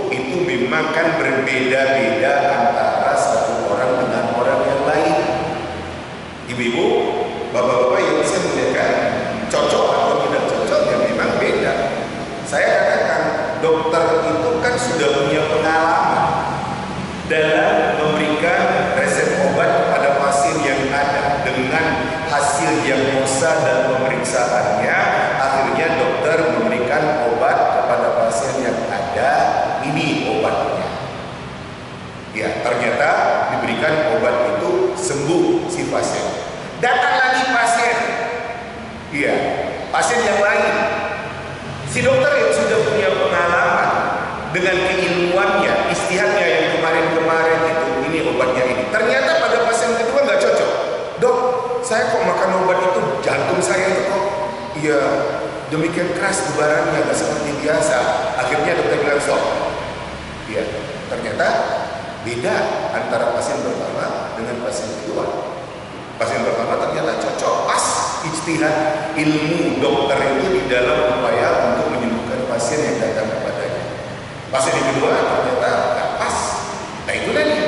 itu memang kan berbeda-beda antara satu orang dengan orang yang lain. Ibu-ibu, bapak-bapak yang saya muliakan, cocok atau tidak cocok ya memang beda. Saya katakan dokter itu kan sudah punya pengalaman dalam memberikan resep obat kepada pasien yang ada. Dengan hasil diagnosa dan pemeriksaannya, akhirnya dokter memberikan obat kepada pasien yang ada. Ini obatnya. Ya, ternyata diberikan obat itu sembuh si pasien. Datang lagi pasien. Iya, pasien yang lain. Si dokter yang sudah punya pengalaman dengan keilmuannya, istihadnya yang kemarin-kemarin itu, ini obatnya ini. Ternyata pada pasien kedua nggak cocok. Dok, saya kok makan obat itu jantung saya kok, iya demikian keras gebarannya, nggak seperti biasa. Akhirnya dokter bilang stop. Iya, ternyata beda antara pasien pertama dengan pasien kedua. Pasien pertama ternyata cocok, pas ijtihad ilmu dokter itu di dalam upaya untuk menyembuhkan pasien yang datang kepadanya. Pasien yang kedua ternyata nggak pas. Nah itulah dia.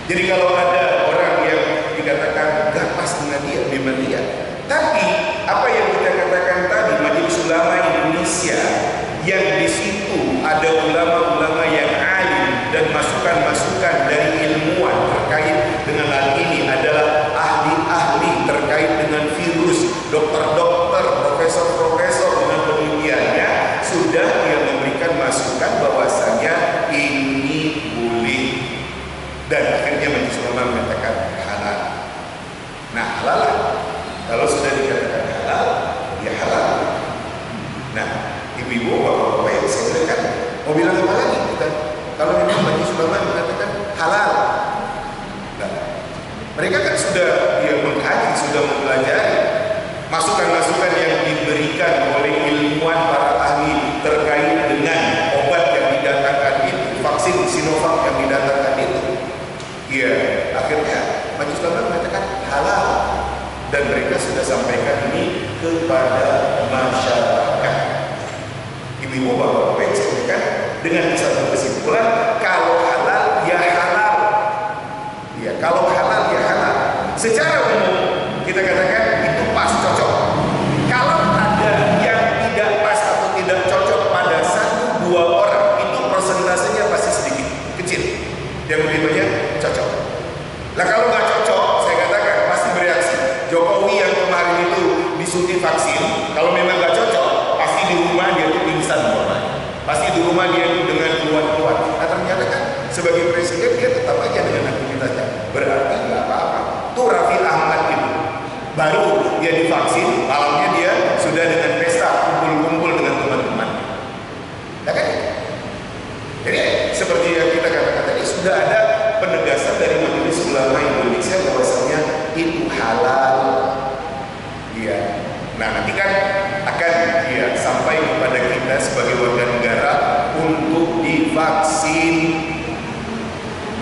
Jadi kalau ada orang yang dikatakan nggak pas dengan dia, memang dia. Tapi apa yang kita katakan tadi, Majelis Ulama Indonesia, yang di situ ada ulama-ulama yang alim dan masukan-masukan dari ilmuwan terkait dengan hal ini adalah ahli-ahli terkait dengan virus, dokter-dokter, profesor-profesor dengan penelitiannya sudah yang memberikan masukan bahwasanya ini boleh, dan akhirnya Majelis Ulama mengatakan halal. Nah halal, kalau sudah dikatakan halal, ya halal. Nah ibu-ibu, bapak-bapak yang saya berikan, mau bilang apa lagi kita? Kalau memang sudah mengkaji, sudah mempelajari masukan-masukan yang diberikan oleh ilmuwan para ahli terkait dengan obat yang didatangkan itu, vaksin Sinovac yang didatangkan itu. Ya, akhirnya Majelis Ulama mengatakan halal, dan mereka sudah sampaikan ini kepada masyarakat. Ibu-ibu, bapak-bapak yang saya sampaikan dengan satu kesimpulan, kalau halal ya halal. Ya, kalau halal ya halal. Secara umum kita katakan itu pas, cocok. Kalau ada yang tidak pas atau tidak cocok pada 1-2 orang, itu persentasenya pasti sedikit kecil. Yang lebih banyak cocok. Nah, kalau nggak cocok, saya katakan pasti bereaksi. Jokowi yang kemarin itu disuntik vaksin, kalau memang nggak cocok, pasti di rumah dia tuh pingsan, pasti di rumah dia itu dengan keluar-keluar. Nah, ternyata kan sebagai presiden dia tetap aja dengan aktivitasnya, berarti nggak apa-apa. Tuh Raffi Ahmad itu baru dia divaksin, malamnya dia sudah dengan pesta, kumpul-kumpul dengan teman-teman. Nah, kan? Jadi seperti yang kita katakan tadi, sudah ada penegasan dari Majelis Ulama Indonesia bahwasanya itu halal. Iya. Nah, nanti kan akan sampai kepada kita sebagai warga negara untuk divaksin.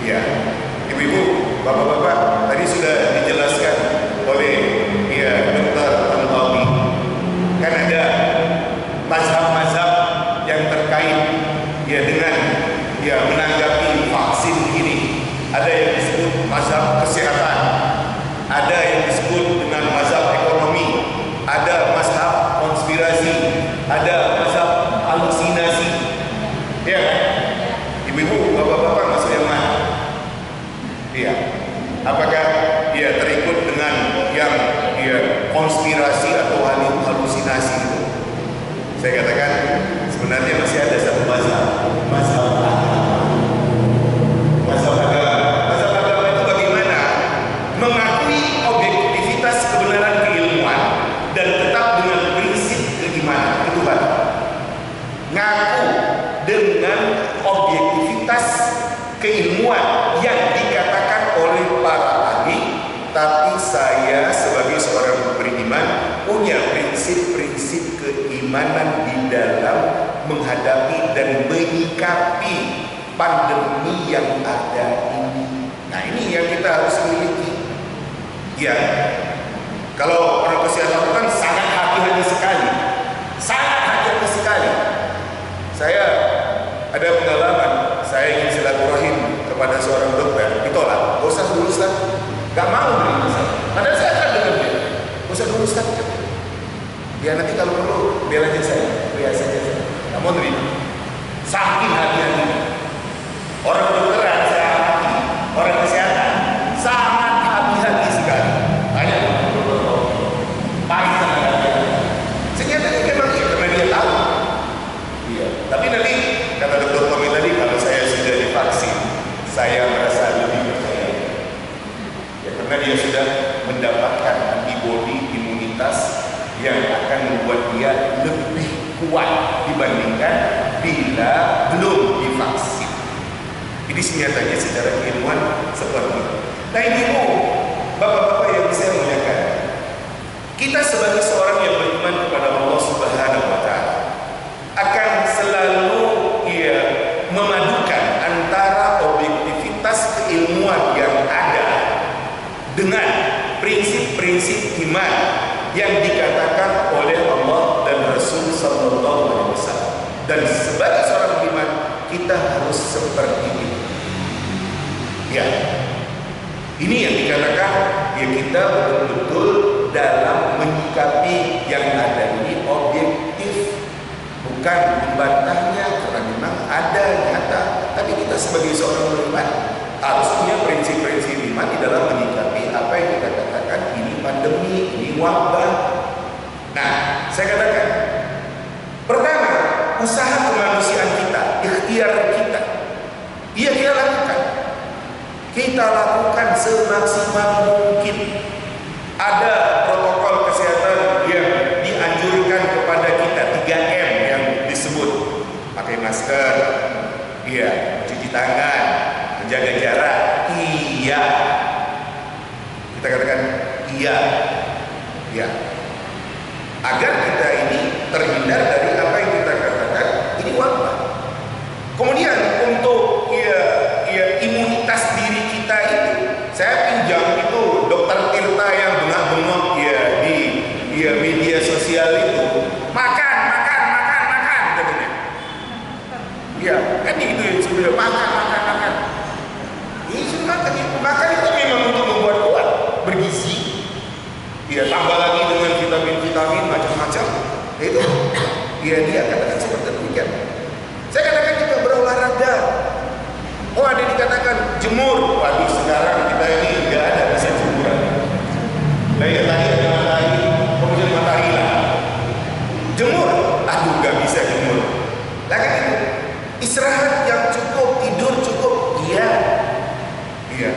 Ya, ibu-ibu, bapak-bapak, tadi sudah dijelaskan oleh Dr. Tantowi. Kan ada mazhab-mazhab yang terkait dengan menanggapi vaksin ini. Ada yang disebut mazhab kesehatan, ada yang disebut dengan mazhab ekonomi, ada mazhab konspirasi, ada mazhab halusinasi. Ya kan? Ibu-ibu, bapak-bapak masuk yang mana? Iya. Apakah dia terikut dengan yang konspirasi atau halusinasi itu? Saya katakan sebenarnya masih ada satu mazhab agama. Mazhab agama itu bagaimana mengakui objektivitas kebenaran keilmuan dan tetap dengan prinsip keimanan Tuhan. Ngaku dengan objektivitas keilmuan yang dikatakan oleh para ahli, tapi saya sebagai seorang beriman punya prinsip-prinsip keimanan di dalam menghadapi dan menyikapi pandemi yang ada ini. Nah, ini yang kita harus miliki. Ya, kalau orang kesehatan kan sangat hati-hati sekali, sangat hati-hati sekali. Saya ada pengalaman, saya ingin silaturahim kepada seorang dokter, ditolak. Gak usah dulu Ustaz, gak mau beri saya. Padahal saya akan dengar dia, gak usah dulu Ustaz. Ya nanti kalau perlu biar aja saya, beri saja saya. Gak mau terima. Saking hati-hati. Orang kedokteran saya hati, orang kesehatan sangat hati-hati sekali. Tanya pahit sangat hati-hati. Senyatanya memang iya, karena dia tahu. Iya. Tapi nanti kata Dr. Tommy tadi, kalau saya sudah divaksin, saya merasa lebih percaya. Ya, karena dia sudah mendapatkan antibodi imunitas yang akan membuat dia lebih kuat dibandingkan bila belum divaksin. Jadi senyatanya secara keilmuan seperti itu. Nah, ini bapak-bapak yang saya muliakan, kita sebagai seorang yang beriman kepada Allah Subhanahu wa Ta'ala akan selalu memadukan antara objektivitas keilmuan yang ada dengan prinsip-prinsip iman yang dikatakan oleh Allah dan Rasul Sallallahu Alaihi Wasallam. Dan sebagai seorang beriman, kita harus seperti ini. Ya, ini yang dikatakan kita betul-betul dalam menyikapi yang ada ini objektif, bukan membantahnya karena memang ada nyata. Tapi kita sebagai seorang beriman harus punya prinsip-prinsip iman di dalam menyikapi apa yang kita katakan ini pandemi, ini wabah. Nah, saya katakan pertama, usaha kemanusiaan kita, ikhtiar kita, kita lakukan. Kita lakukan semaksimal mungkin. Ada protokol kesehatan yang dianjurkan kepada kita, 3M yang disebut. Pakai masker, cuci tangan, menjaga jarak. Iya. Kita katakan Ya, ya. Agar kita ini terhindar dari apa yang kita katakan ini wabah. Kemudian untuk imunitas diri kita itu, saya pinjam itu Dokter Tirta yang bengak-bengok di media sosial itu, makan katanya. Ya, kan itu yang sudah makan. Ini sudah makan itu memang untuk membuat kuat, bergizi. Ya, tambah lagi dengan vitamin macam-macam. Itu, dia katakan seperti demikian. Saya katakan juga berolahraga. Oh, ada dikatakan jemur. Waduh, sekarang kita ini nggak ada bisa jemuran. Kayak tadi ada matahari, kemudian matahari lah. Jemur, aduh nggak bisa jemur. Lagi itu istirahat yang cukup, tidur cukup. Iya.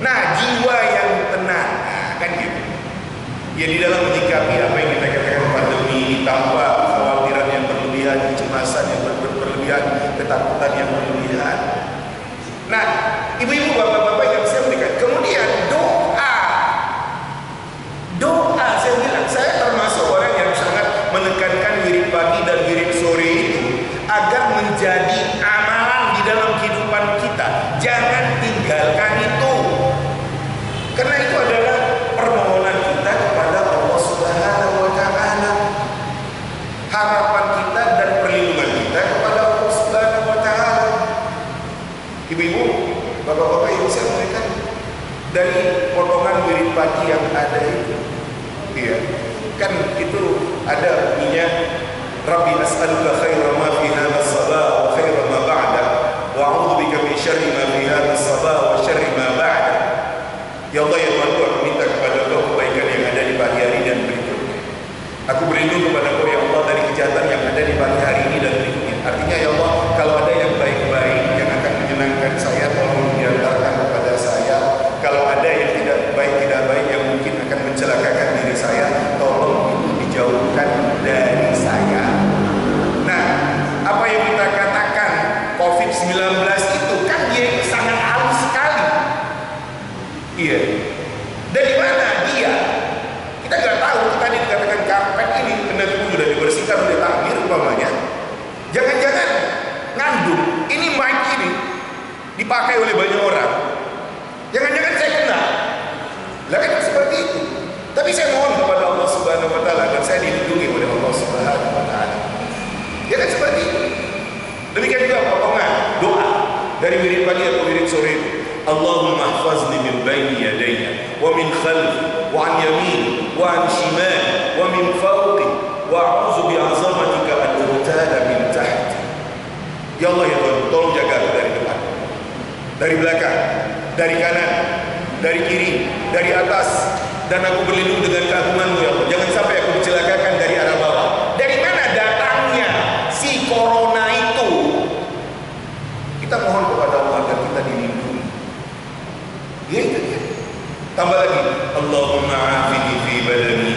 Nah, jiwa yang tenang, kan gitu. Ya, di dalam menyikapi apa yang kita katakan pandemi tanpa kekhawatiran yang berlebihan, kecemasan yang berlebihan, ketakutan yang berlebihan. Nah, ibu-ibu, bapak-bapak yang saya berikan, kemudian doa, saya bilang, saya termasuk orang yang sangat menekankan wirid pagi dan wirid sore itu agar menjadi amalan di dalam kehidupan kita. Jangan tinggalkan itu, karena itu adalah permohonan kita kepada Allah Subhanahu wa Ta'ala, harapan kita dan perlindungan kita kepada Allah Subhanahu wa Ta'ala. Ibu-ibu, bapak-bapak yang saya muliakan, dari potongan wirid pagi yang ada itu, kan itu ada bunyinya, Rabbi as'aluka khaira ma fi hadha as-sabah wa khaira ma ba'da wa a'udzu bika min syarri ma fi hadha as-sabah wa syarri ma ba'da. Ya Allah, ya Tuhan, aku minta kepada Engkau kebaikan yang ada di pagi hari dan berikutnya. Aku berlindung kepada Engkau, ya Allah, dari kejahatan yang ada di pagi hari ini dan berikutnya. Artinya, ya Allah, kalau ada yang baik-baik yang akan menyenangkan saya, tolong diantarkan kepada saya. Kalau ada yang tidak baik yang mungkin akan mencelakakan diri saya, tolong itu dijauhkan dari saya. Nah, apa yang kita katakan COVID-19 itu kan dia sangat halus sekali. Iya. Dari mana dia? Kita nggak tahu. Tadi dikatakan karpet ini kena sudah dibersihkan oleh takmir umpamanya. Jangan-jangan ngandung. Ini mic ini dipakai oleh banyak orang. Jangan-jangan saya kena. Lah kan seperti itu. Tapi saya mohon kepada Allah Subhanahu wa Ta'ala agar saya dilindungi oleh Allah Subhanahu wa Ta'ala. Ya kan seperti itu. Demikian juga potongan doa dari wirid pagi atau wirid sore itu. Allahumma ihfazni min baini yadayya wa min khalfi wa an yamin wa an shimali wa min fawqi wa a'udzu bi 'azamatika an urtada min tahti. Ya Allah, ya Tuhan, tolong jaga aku dari depan, dari belakang, dari kanan, dari kiri, dari atas, dan aku berlindung dengan keagungan-Mu, ya Allah. Jangan sampai aku dicelakakan dari arah bawah. Dari mana datangnya si corona itu? Kita mohon kepada Allah agar kita dilindungi. Ya itu dia. Tambah lagi, Allahumma afini fi badani,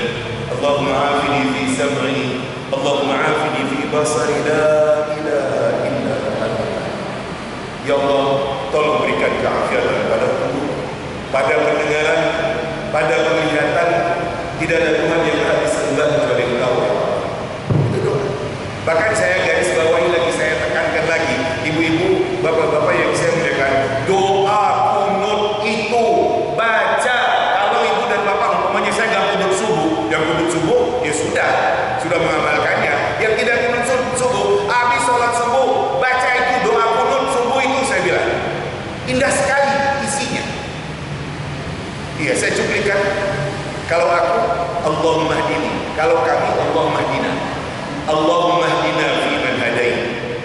Allahumma afini fi sam'i, Allahumma afini fi basari, la ilaha illa anta. Ya Allah, tolong berikan keafiatan pada tubuh, pada pendengaran, pada penglihatan. Tidak ada Tuhan yang berhak disembah kecuali Engkau. Itu doa. Bahkan saya garis bawahi lagi, saya tekankan lagi, ibu-ibu, bapak-bapak yang saya muliakan, doa kunut itu baca. Kalau ibu dan bapak umpamanya saya nggak kunut subuh, yang kunut subuh ya sudah mengamalkannya. Yang tidak kunut subuh, habis sholat subuh baca itu doa kunut subuh itu, saya bilang indah sekali isinya. Iya, saya cuplikan. Kalau aku, Allahumma hdini. Kalau kami, Allahumma hdina. Allahumma hdina fi man hadain,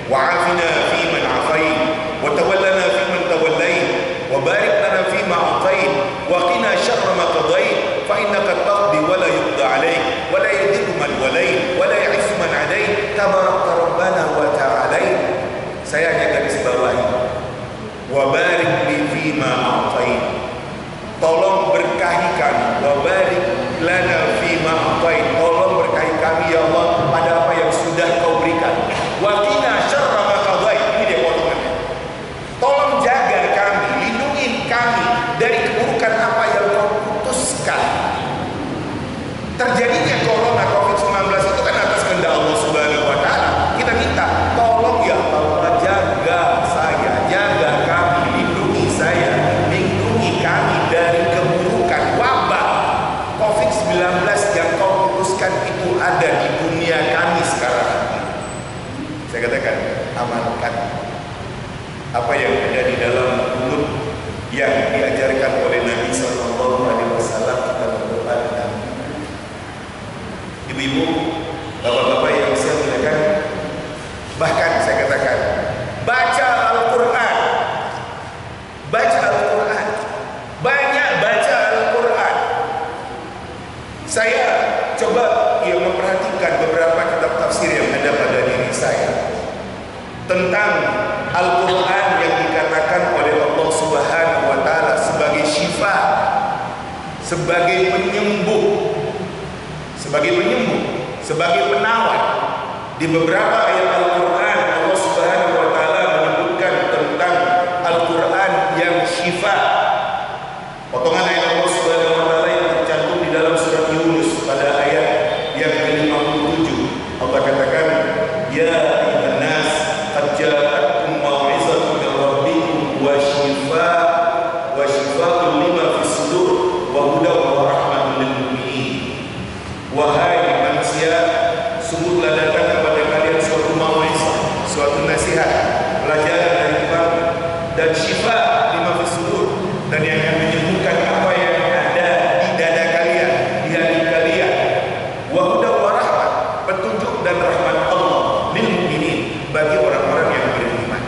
wa afina fi man afain, wa tawallana fi man tawallain, wa barik lana fi ma atain, wa qina syarra ma qadain, fa innaka taqdi wa la yuqda alaik, wa la yadhillu man walain, wa la ya'izzu man adain, tabarakta rabbana wa ta'alain. Saya hanya garis bawahi, wa barik li fi ma atain. Tolong berkahi kami, wa barik lana fi ma atain. Tolong berkahi kami, ya Allah, pada apa yang sudah Kau berikan. Wa qina syarra ma qadait. Ini dia potongannya. Tolong jaga kami, lindungi kami dari keburukan apa yang Kau putuskan. ada di dunia kami sekarang. Saya katakan, amalkan apa yang ada di dalam mulut yang diajarkan oleh Nabi Sallallahu Alaihi Wasallam. Kita berdoa dengan ibu-ibu, bapak-bapak yang saya muliakan. Bahkan saya katakan, baca Al-Quran, baca Al-Quran, banyak baca Al-Quran. Saya coba memperhatikan beberapa kitab tafsir yang ada pada diri saya tentang Al-Quran yang dikatakan oleh Allah Subhanahu wa Ta'ala sebagai syifa, sebagai penyembuh, sebagai penawar. Di beberapa ayat Al-Quran, Allah Subhanahu wa Ta'ala menyebutkan tentang Al-Quran yang syifa. Potongan ayat Allah Subhanahu wa Ta'ala yang tercantum di dalam surat Yunus pada ayat yang ke-57. Allah katakan, ya ayyuhan nas qad ja'atkum mau'izatun min rabbikum wa shifaa'un lima fis sudur wa hudan wa rahmatun lil mu'minin. Wahai manusia, sungguh telah datang kepada kalian suatu mau'izah, suatu nasihat, pelajaran dari Tuhan, dan syifa lima fis sudur, dan yang akan menyembuhkan apa yang ada di dada kalian, di hati kalian. Wa hudan wa rahmat, petunjuk dan rahmat Allah lil mu'minin, bagi orang-orang yang beriman.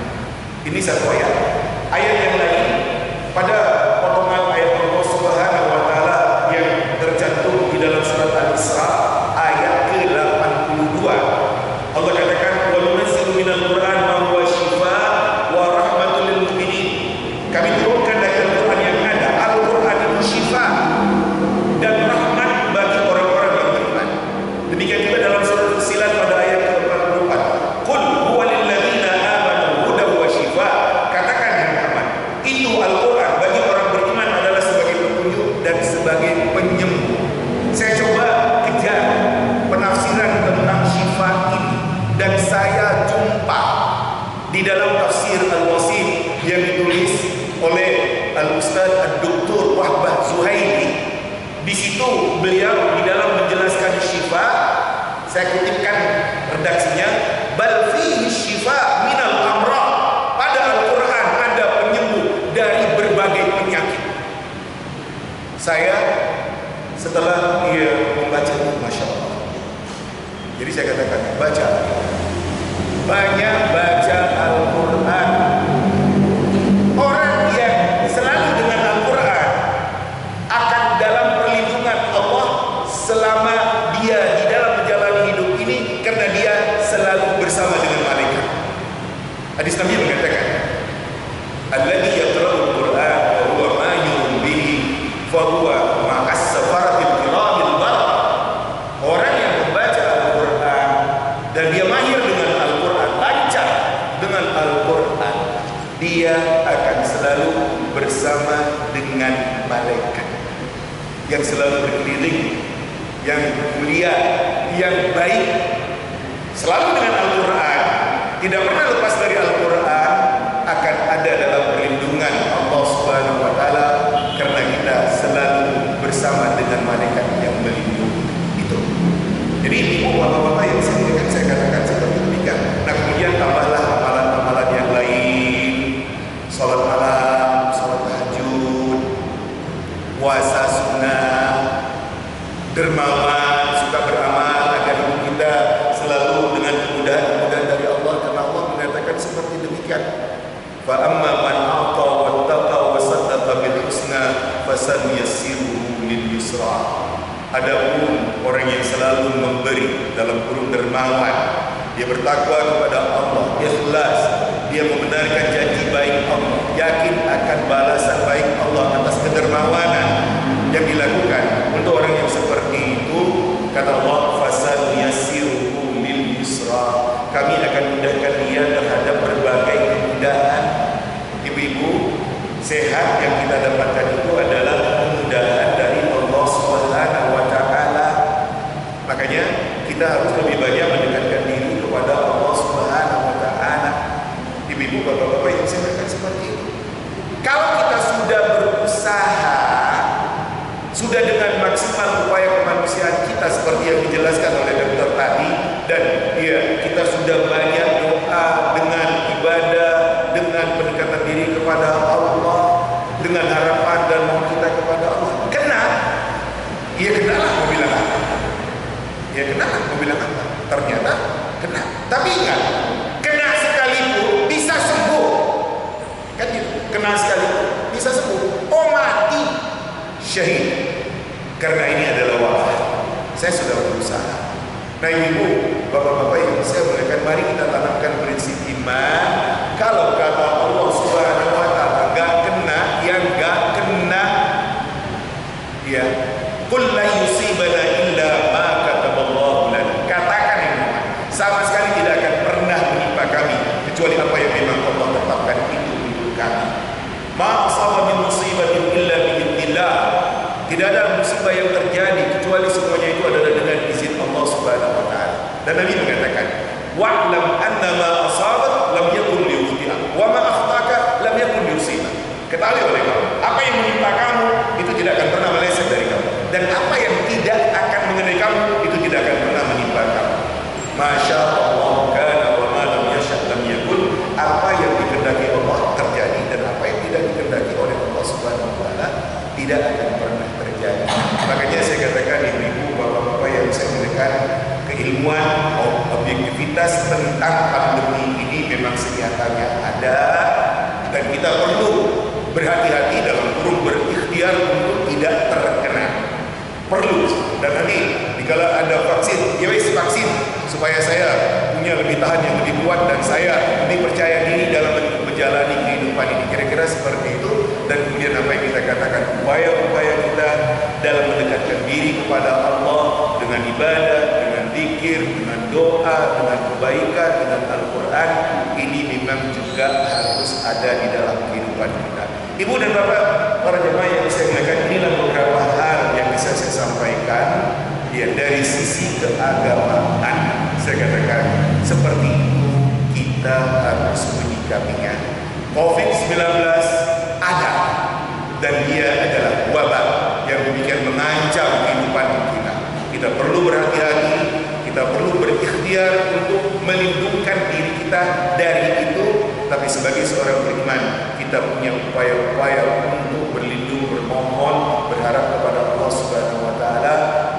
Ini satu ayat. Ayat yang lain pada potongan ayat Allah Subhanahu wa Ta'ala yang tercantum di dalam surat Al-Isra ayat ke-82. Allah katakan, wa nunazzilu minal Qur'an ma huwa shifaa wa rahmatul lil mu'minin. Kami turunkan dari Al-Quran yang ada, Al-Quran itu syifa dan rahmat bagi orang-orang yang beriman. Demikian juga dalam surat Fussilat pada ayat ke-44, qul huwa lil ladzina amanu hudan wa shifaa. Katakan ya Muhammad, itu Al-Quran bagi orang beriman adalah sebagai petunjuk dan sebagai penyembuh. Saya coba kejar penafsiran tentang syifa ini, dan saya jumpa di dalam tafsir Al-Wasit yang ditulis oleh Al-Ustaz Ad-Doktor Wahbah Zuhaili. Di situ beliau di dalam menjelaskan syifa, saya kutipkan redaksinya, bal fihi syifa minal amra. Pada Al-Quran ada penyembuh dari berbagai penyakit. Saya setelah ia membaca, Masya Allah, jadi saya katakan, baca, banyak baca Al-Quran. Orang yang selalu dengan Al-Quran akan dalam perlindungan Allah selama dia di dalam menjalani hidup ini, karena dia selalu bersama dengan malaikat. Hadis Nabi mengatakan, alladzi yaqra'ul Qur'an wa huwa ma'yun bihi fa huwa ma'as safaratil kiramil bararah. Orang yang membaca Al-Quran dan dia mahir dengan Al-Quran, lancar dengan Al-Quran, dia akan selalu bersama dengan malaikat yang selalu berkeliling, yang mulia, yang baik, selalu dengan Al-Quran, tidak pernah lepas dari Al-Quran, akan ada dalam perlindungan Allah Subhanahu wa Ta'ala, karena kita selalu bersama dengan malaikat yang melindungi itu. Jadi ibu bapak-bapak yang saya katakan seperti demikian. Nah, kemudian tambahlah amalan-amalan yang lain, sholat malam, sholat tahajud, puasa sunnah, dermawan, suka beramal, agar hidup kita selalu dengan kemudahan-kemudahan dari Allah, karena Allah mengatakan seperti demikian. Fa amma man a'ta wattaqa wa saddaqa bil husna fasanuyassiruhu lil yusra. Adapun orang yang selalu memberi dalam kurung dermawan, dia bertakwa kepada Allah, ikhlas, dia membenarkan janji baik Allah, yakin akan balasan baik Allah atas kedermawanan yang dilakukan. Untuk orang yang seperti itu, kata Allah, fasanuyassiruhu lil yusra, kami akan mudahkan dia terhadap berbagai kemudahan. Ibu-ibu, sehat yang kita dapatkan itu adalah kemudahan dari Allah Subhanahu wa Ta'ala. Makanya kita harus lebih banyak mendekatkan diri kepada Allah Subhanahu wa Ta'ala. Ibu-ibu, bapak-bapak yang saya katakan seperti itu. Kalau kita sudah berusaha, sudah dengan maksimal upaya kemanusiaan kita seperti yang dijelaskan oleh kepada Allah dengan harapan dan mau kita kepada Allah. Kena, ia kenalah mobil apa? Ia kenalah mobil apa? Ternyata kena. Tapi ingat, kena sekalipun bisa sembuh. Kan gitu, kena sekalipun bisa sembuh. Oh mati syahid. Karena ini adalah wabah. Saya sudah berusaha. Nah ibu, bapak-bapak yang saya muliakan, mari kita tanamkan prinsip iman. Kalau kata Allah Subhanahu wa taala enggak kena, yang enggak kena ya, qul la yusibana illa ma kataballahu lana. Katakan ini, sama sekali tidak akan pernah menimpa kami kecuali apa yang memang Allah tetapkan itu untuk kami. Ma asaba min musibatin illa bi idznillah. Tidak ada musibah yang terjadi kecuali semuanya itu adalah dengan izin Allah Subhanahu wa taala. Dan Nabi mengatakan, wa'lam annama asabat lam yakun liyukhti'ak wa ma akhtaka lam yakun liyusibak. Ketahui oleh kamu, apa yang menimpa kamu itu tidak akan pernah meleset dari kamu, dan apa yang tidak akan mengenai kamu itu tidak akan pernah menimpa kamu. Masya Allah kana wa ma lam yasha' lam yakun. Apa yang dikehendaki Allah terjadi, dan apa yang tidak dikehendaki oleh Allah Subhanahu wa taala tidak akan pernah terjadi. Makanya saya katakan ibu-ibu, bapak-bapak yang saya muliakan, keilmuan, objektivitas tentang pandemi ini memang senyatanya ada, dan kita perlu berhati-hati dalam kurung berikhtiar untuk tidak terkena. Perlu. Dan nanti dikala ada vaksin, ya wis vaksin supaya saya punya lebih tahan yang lebih kuat dan saya lebih percaya diri dalam menjalani kehidupan ini. Kira-kira seperti itu. Dan kemudian apa yang kita katakan, upaya-upaya kita dalam mendekatkan diri kepada Allah dengan ibadah, dengan zikir, dengan doa, dengan kebaikan, dengan Al-Quran, ini memang juga harus ada di dalam kehidupan kita. Ibu dan bapak, para jemaah yang saya muliakan, inilah beberapa hal yang bisa saya sampaikan ya, dari sisi keagamaan. Saya katakan seperti itu kita harus menyikapinya. COVID-19 ada, dan dia adalah wabah yang demikian mengancam kehidupan kita. Kita perlu berhati-hati, kita perlu berikhtiar untuk melindungkan diri kita dari itu. Tapi sebagai seorang beriman, kita punya upaya-upaya untuk berlindung, bermohon, berharap kepada Allah Subhanahu wa taala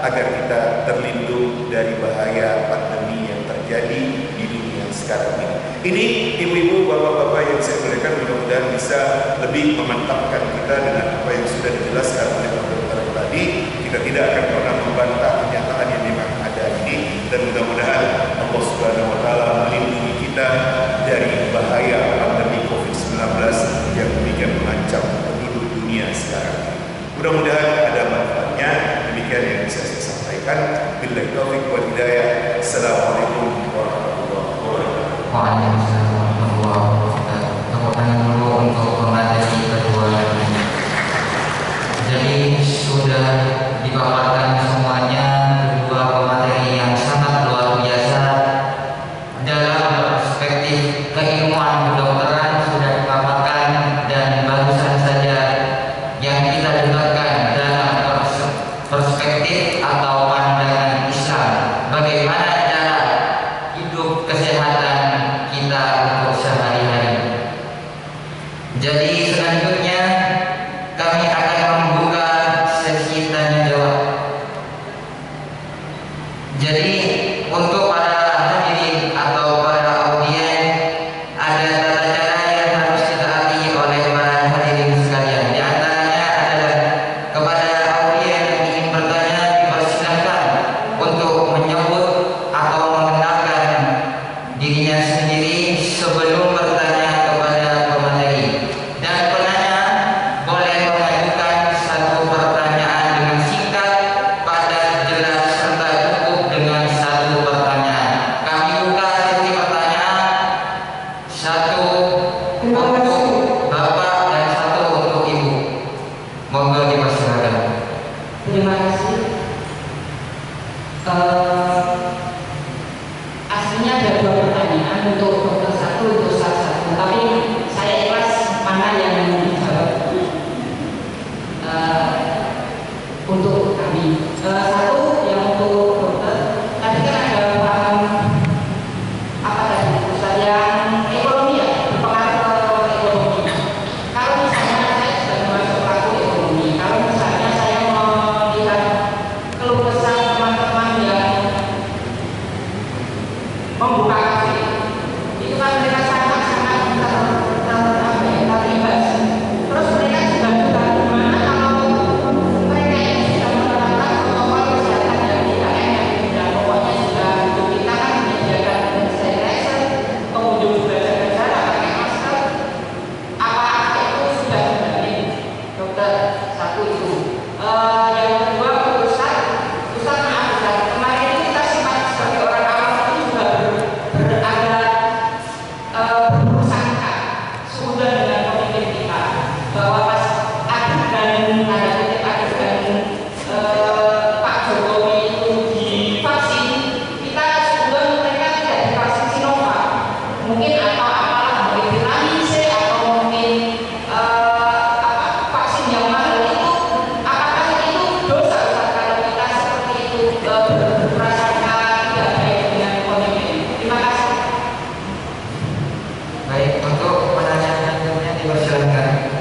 agar kita terlindung dari bahaya pandemi yang terjadi di dunia sekarang ini. Ini ibu-ibu, bapak-bapak yang saya muliakan, mudah-mudahan bisa lebih memantapkan kita dengan apa yang sudah dijelaskan oleh dokter tadi. Kita tidak akan pernah membantah kenyataan yang memang ada ini, dan mudah-mudahan Allah Subhanahu wa taala melindungi kita dari bahaya pandemi COVID-19 yang demikian mengancam penduduk dunia sekarang. Mudah-mudahan ada manfaatnya. Demikian yang bisa saya sampaikan. Billahi taufiq wal hidayah. Assalamualaikum warahmatullahi wabarakatuh. Waalaikumsalam warahmatullahi wabarakatuh. Tepuk tangan dulu untuk pemateri kedua. Jadi sudah dipaparkan semuanya kedua pemateri yang sangat luar biasa dalam perspektif keilmuan kedokteran sudah dipaparkan, dan barusan saja yang kita dengarkan dalam perspektif atau pandangan Islam, bagaimana cara bahwa pas adegan Pak Jokowi itu divaksin, kita sebelum mereka tidak divaksin Sinovac, mungkin atau apalah, mungkin vitamin C atau mungkin vaksin yang mahal itu, apakah itu dosa Ustaz kalau kita seperti itu prasangka tidak baik dengan ekonomi ini? Terima kasih. Baik, untuk pertanyaan selanjutnya dipersilakan.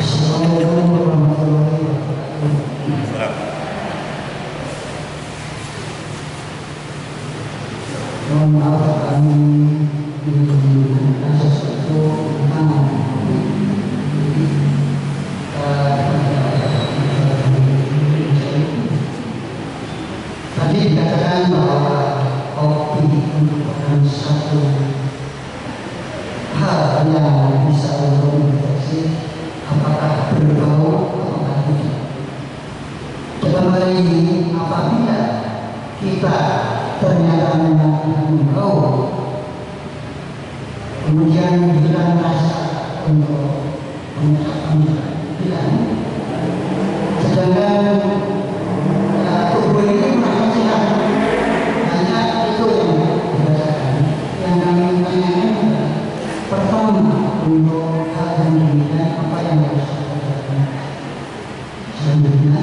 Assalamualaikum warahmatullahi wabarakatuh. Mohon maaf kami di kasus itu tentang tadi dikatakan bahwa kopi merupakan satu hal yang bisa untuk mendeteksi apakah berbau atau tidak. Dalam hal ini, apabila kita ternyata memang berbau, kemudian hilang rasa untuk mengucapkan bilang, sedangkan tubuh ini merasa sehat, hanya itu yang dirasakan. Yang kami tanyakan adalah pertama untuk hal yang demikian apa yang harus kita lakukan selanjutnya,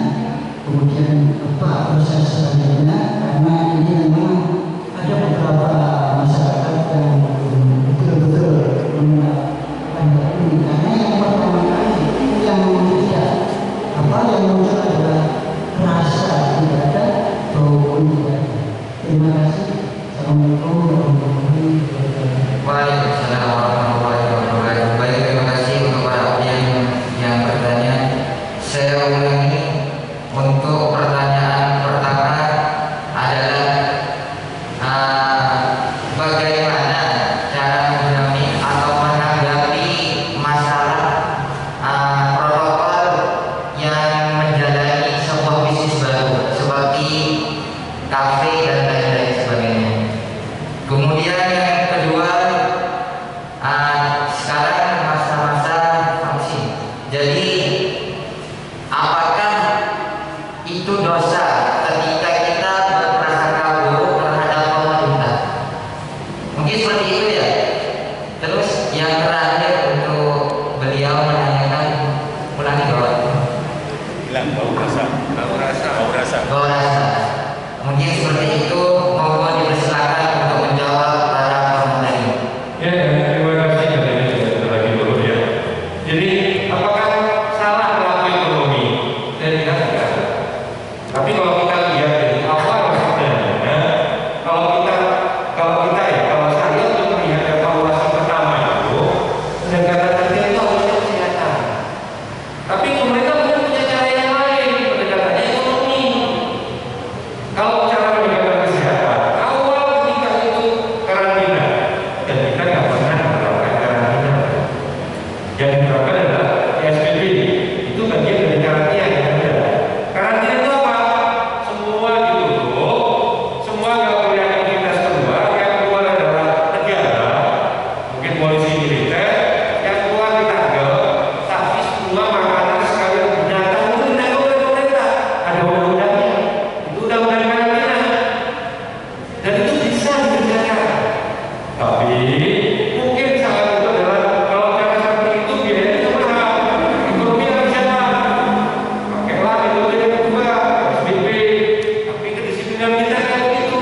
kemudian apa proses selanjutnya, karena ini memang ada beberapa masyarakat yang betul-betul menggunakan ini, karena yang pertama kali yang tidak yang muncul adalah rasa tidak ada, bau tidak ada. Terima kasih. Assalamualaikum warahmatullahi wabarakatuh. Waalaikumsalam warahmatullahi wabarakatuh. Baik, terima kasih untuk para audiens yang bertanya. Saya ulangi, untuk pertanyaan pertama adalah bagaimana cara menangani atau menanggapi masalah protokol yang menjalani sebuah bisnis baru seperti kafe dan lain-lain sebagainya. Kemudian yang kedua, sekarang masa-masa vaksin. Jadi apakah itu dosa ketika kita berprasangka buruk terhadap pemerintah? Mungkin seperti itu ya. Terus yang terakhir untuk beliau menanyakan, ulangi bahwa Hilang bau rasa. mungkin seperti itu. Mohon dipersilakan untuk menjawab para pemateri. Ya, terima kasih katanya sudah lagi dulu ya. Jadi apakah salah pelaku ekonomi? Saya tidak salah. Tapi kalau kita lihat dari awal sebenarnya, kalau saya untuk melihat evaluasi pertama itu, negara kita itu harusnya kesehatan. Tapi pemerintah mungkin punya cara yang lain, pendekatannya ekonomi. Kalau cara pendekatan kesehatan, awal ketika itu karantina, dan kita nggak pernah menerapkan karantina. Yang diterapkan adalah PSBB. Itu bagian dari karantina yang ada. Karantina itu apa? Semua ditutup, semua nggak boleh aktivitas keluar. Yang keluar adalah negara, mungkin polisi militer, yang keluar ditanggal, tapi semua makanan sekalian binatang itu ditanggung oleh pemerintah. Ada undang-undangnya. Itu undang-undang karantina. Dan itu bisa dikerjakan. Tapi mungkin salah satu adalah kalau cara seperti itu biayanya itu mahal. Ekonomi nggak bisa. Pakailah metode yang kedua, PSBB. Tapi kedisiplinan kita kayak begitu.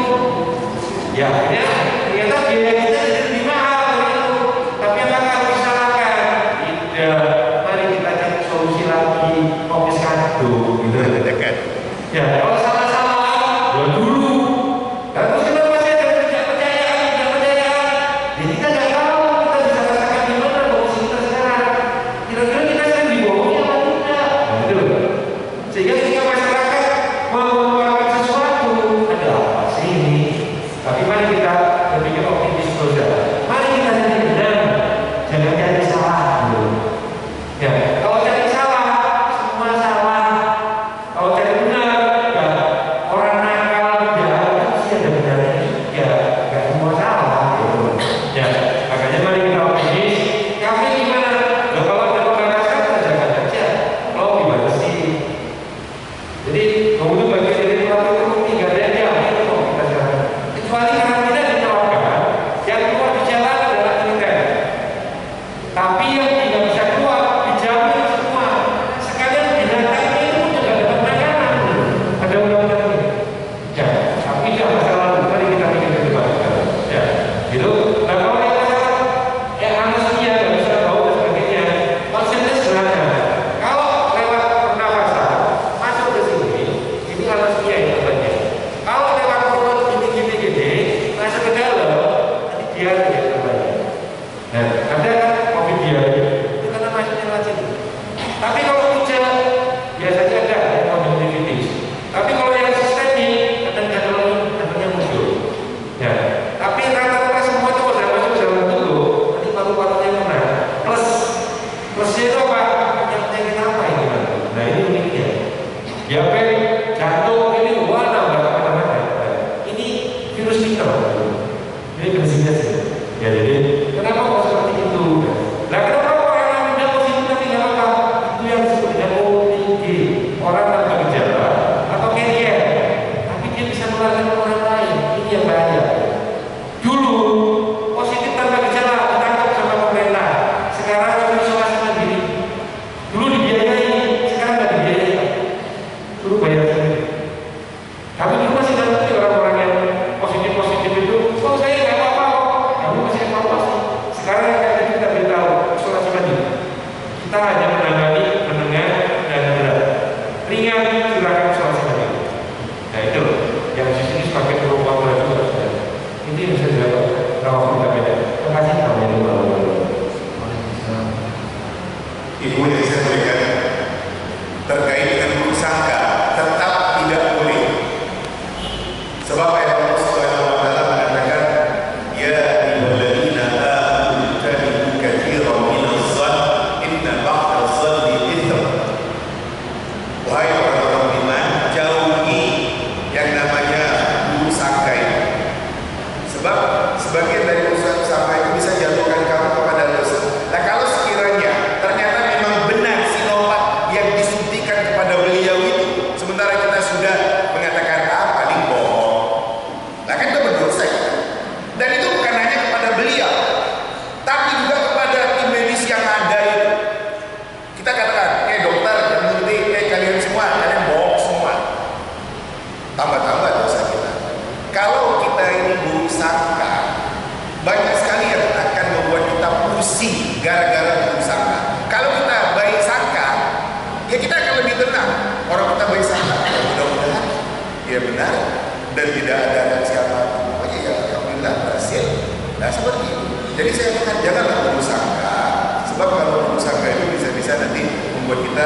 Ya, akhirnya ternyata biaya kita jadi lebih mahal dari itu. Tapi apakah harus disalahkan? Tidak. Mari kita cari solusi lagi. Komis kado, gitu. Ya, kalau salah-salah, buat dulu. Terus kenapa saya tidak percaya? Ya kita nggak tahu, kita bisa rasakan di mana posisi kita sekarang. Kira-kira kita sering dibohongi atau tidak? Gitu. Sehingga ketika masyarakat mau mengeluarkan sesuatu, ada apa sih ini? Tapi mari kita berpikir optimis saja. Mari kita cari benar, jangan cari salah dulu. Ya, kalau cari salah, Jadi saya katakan janganlah menuduh sangka, sebab kalau menuduh sangka itu bisa-bisa nanti membuat kita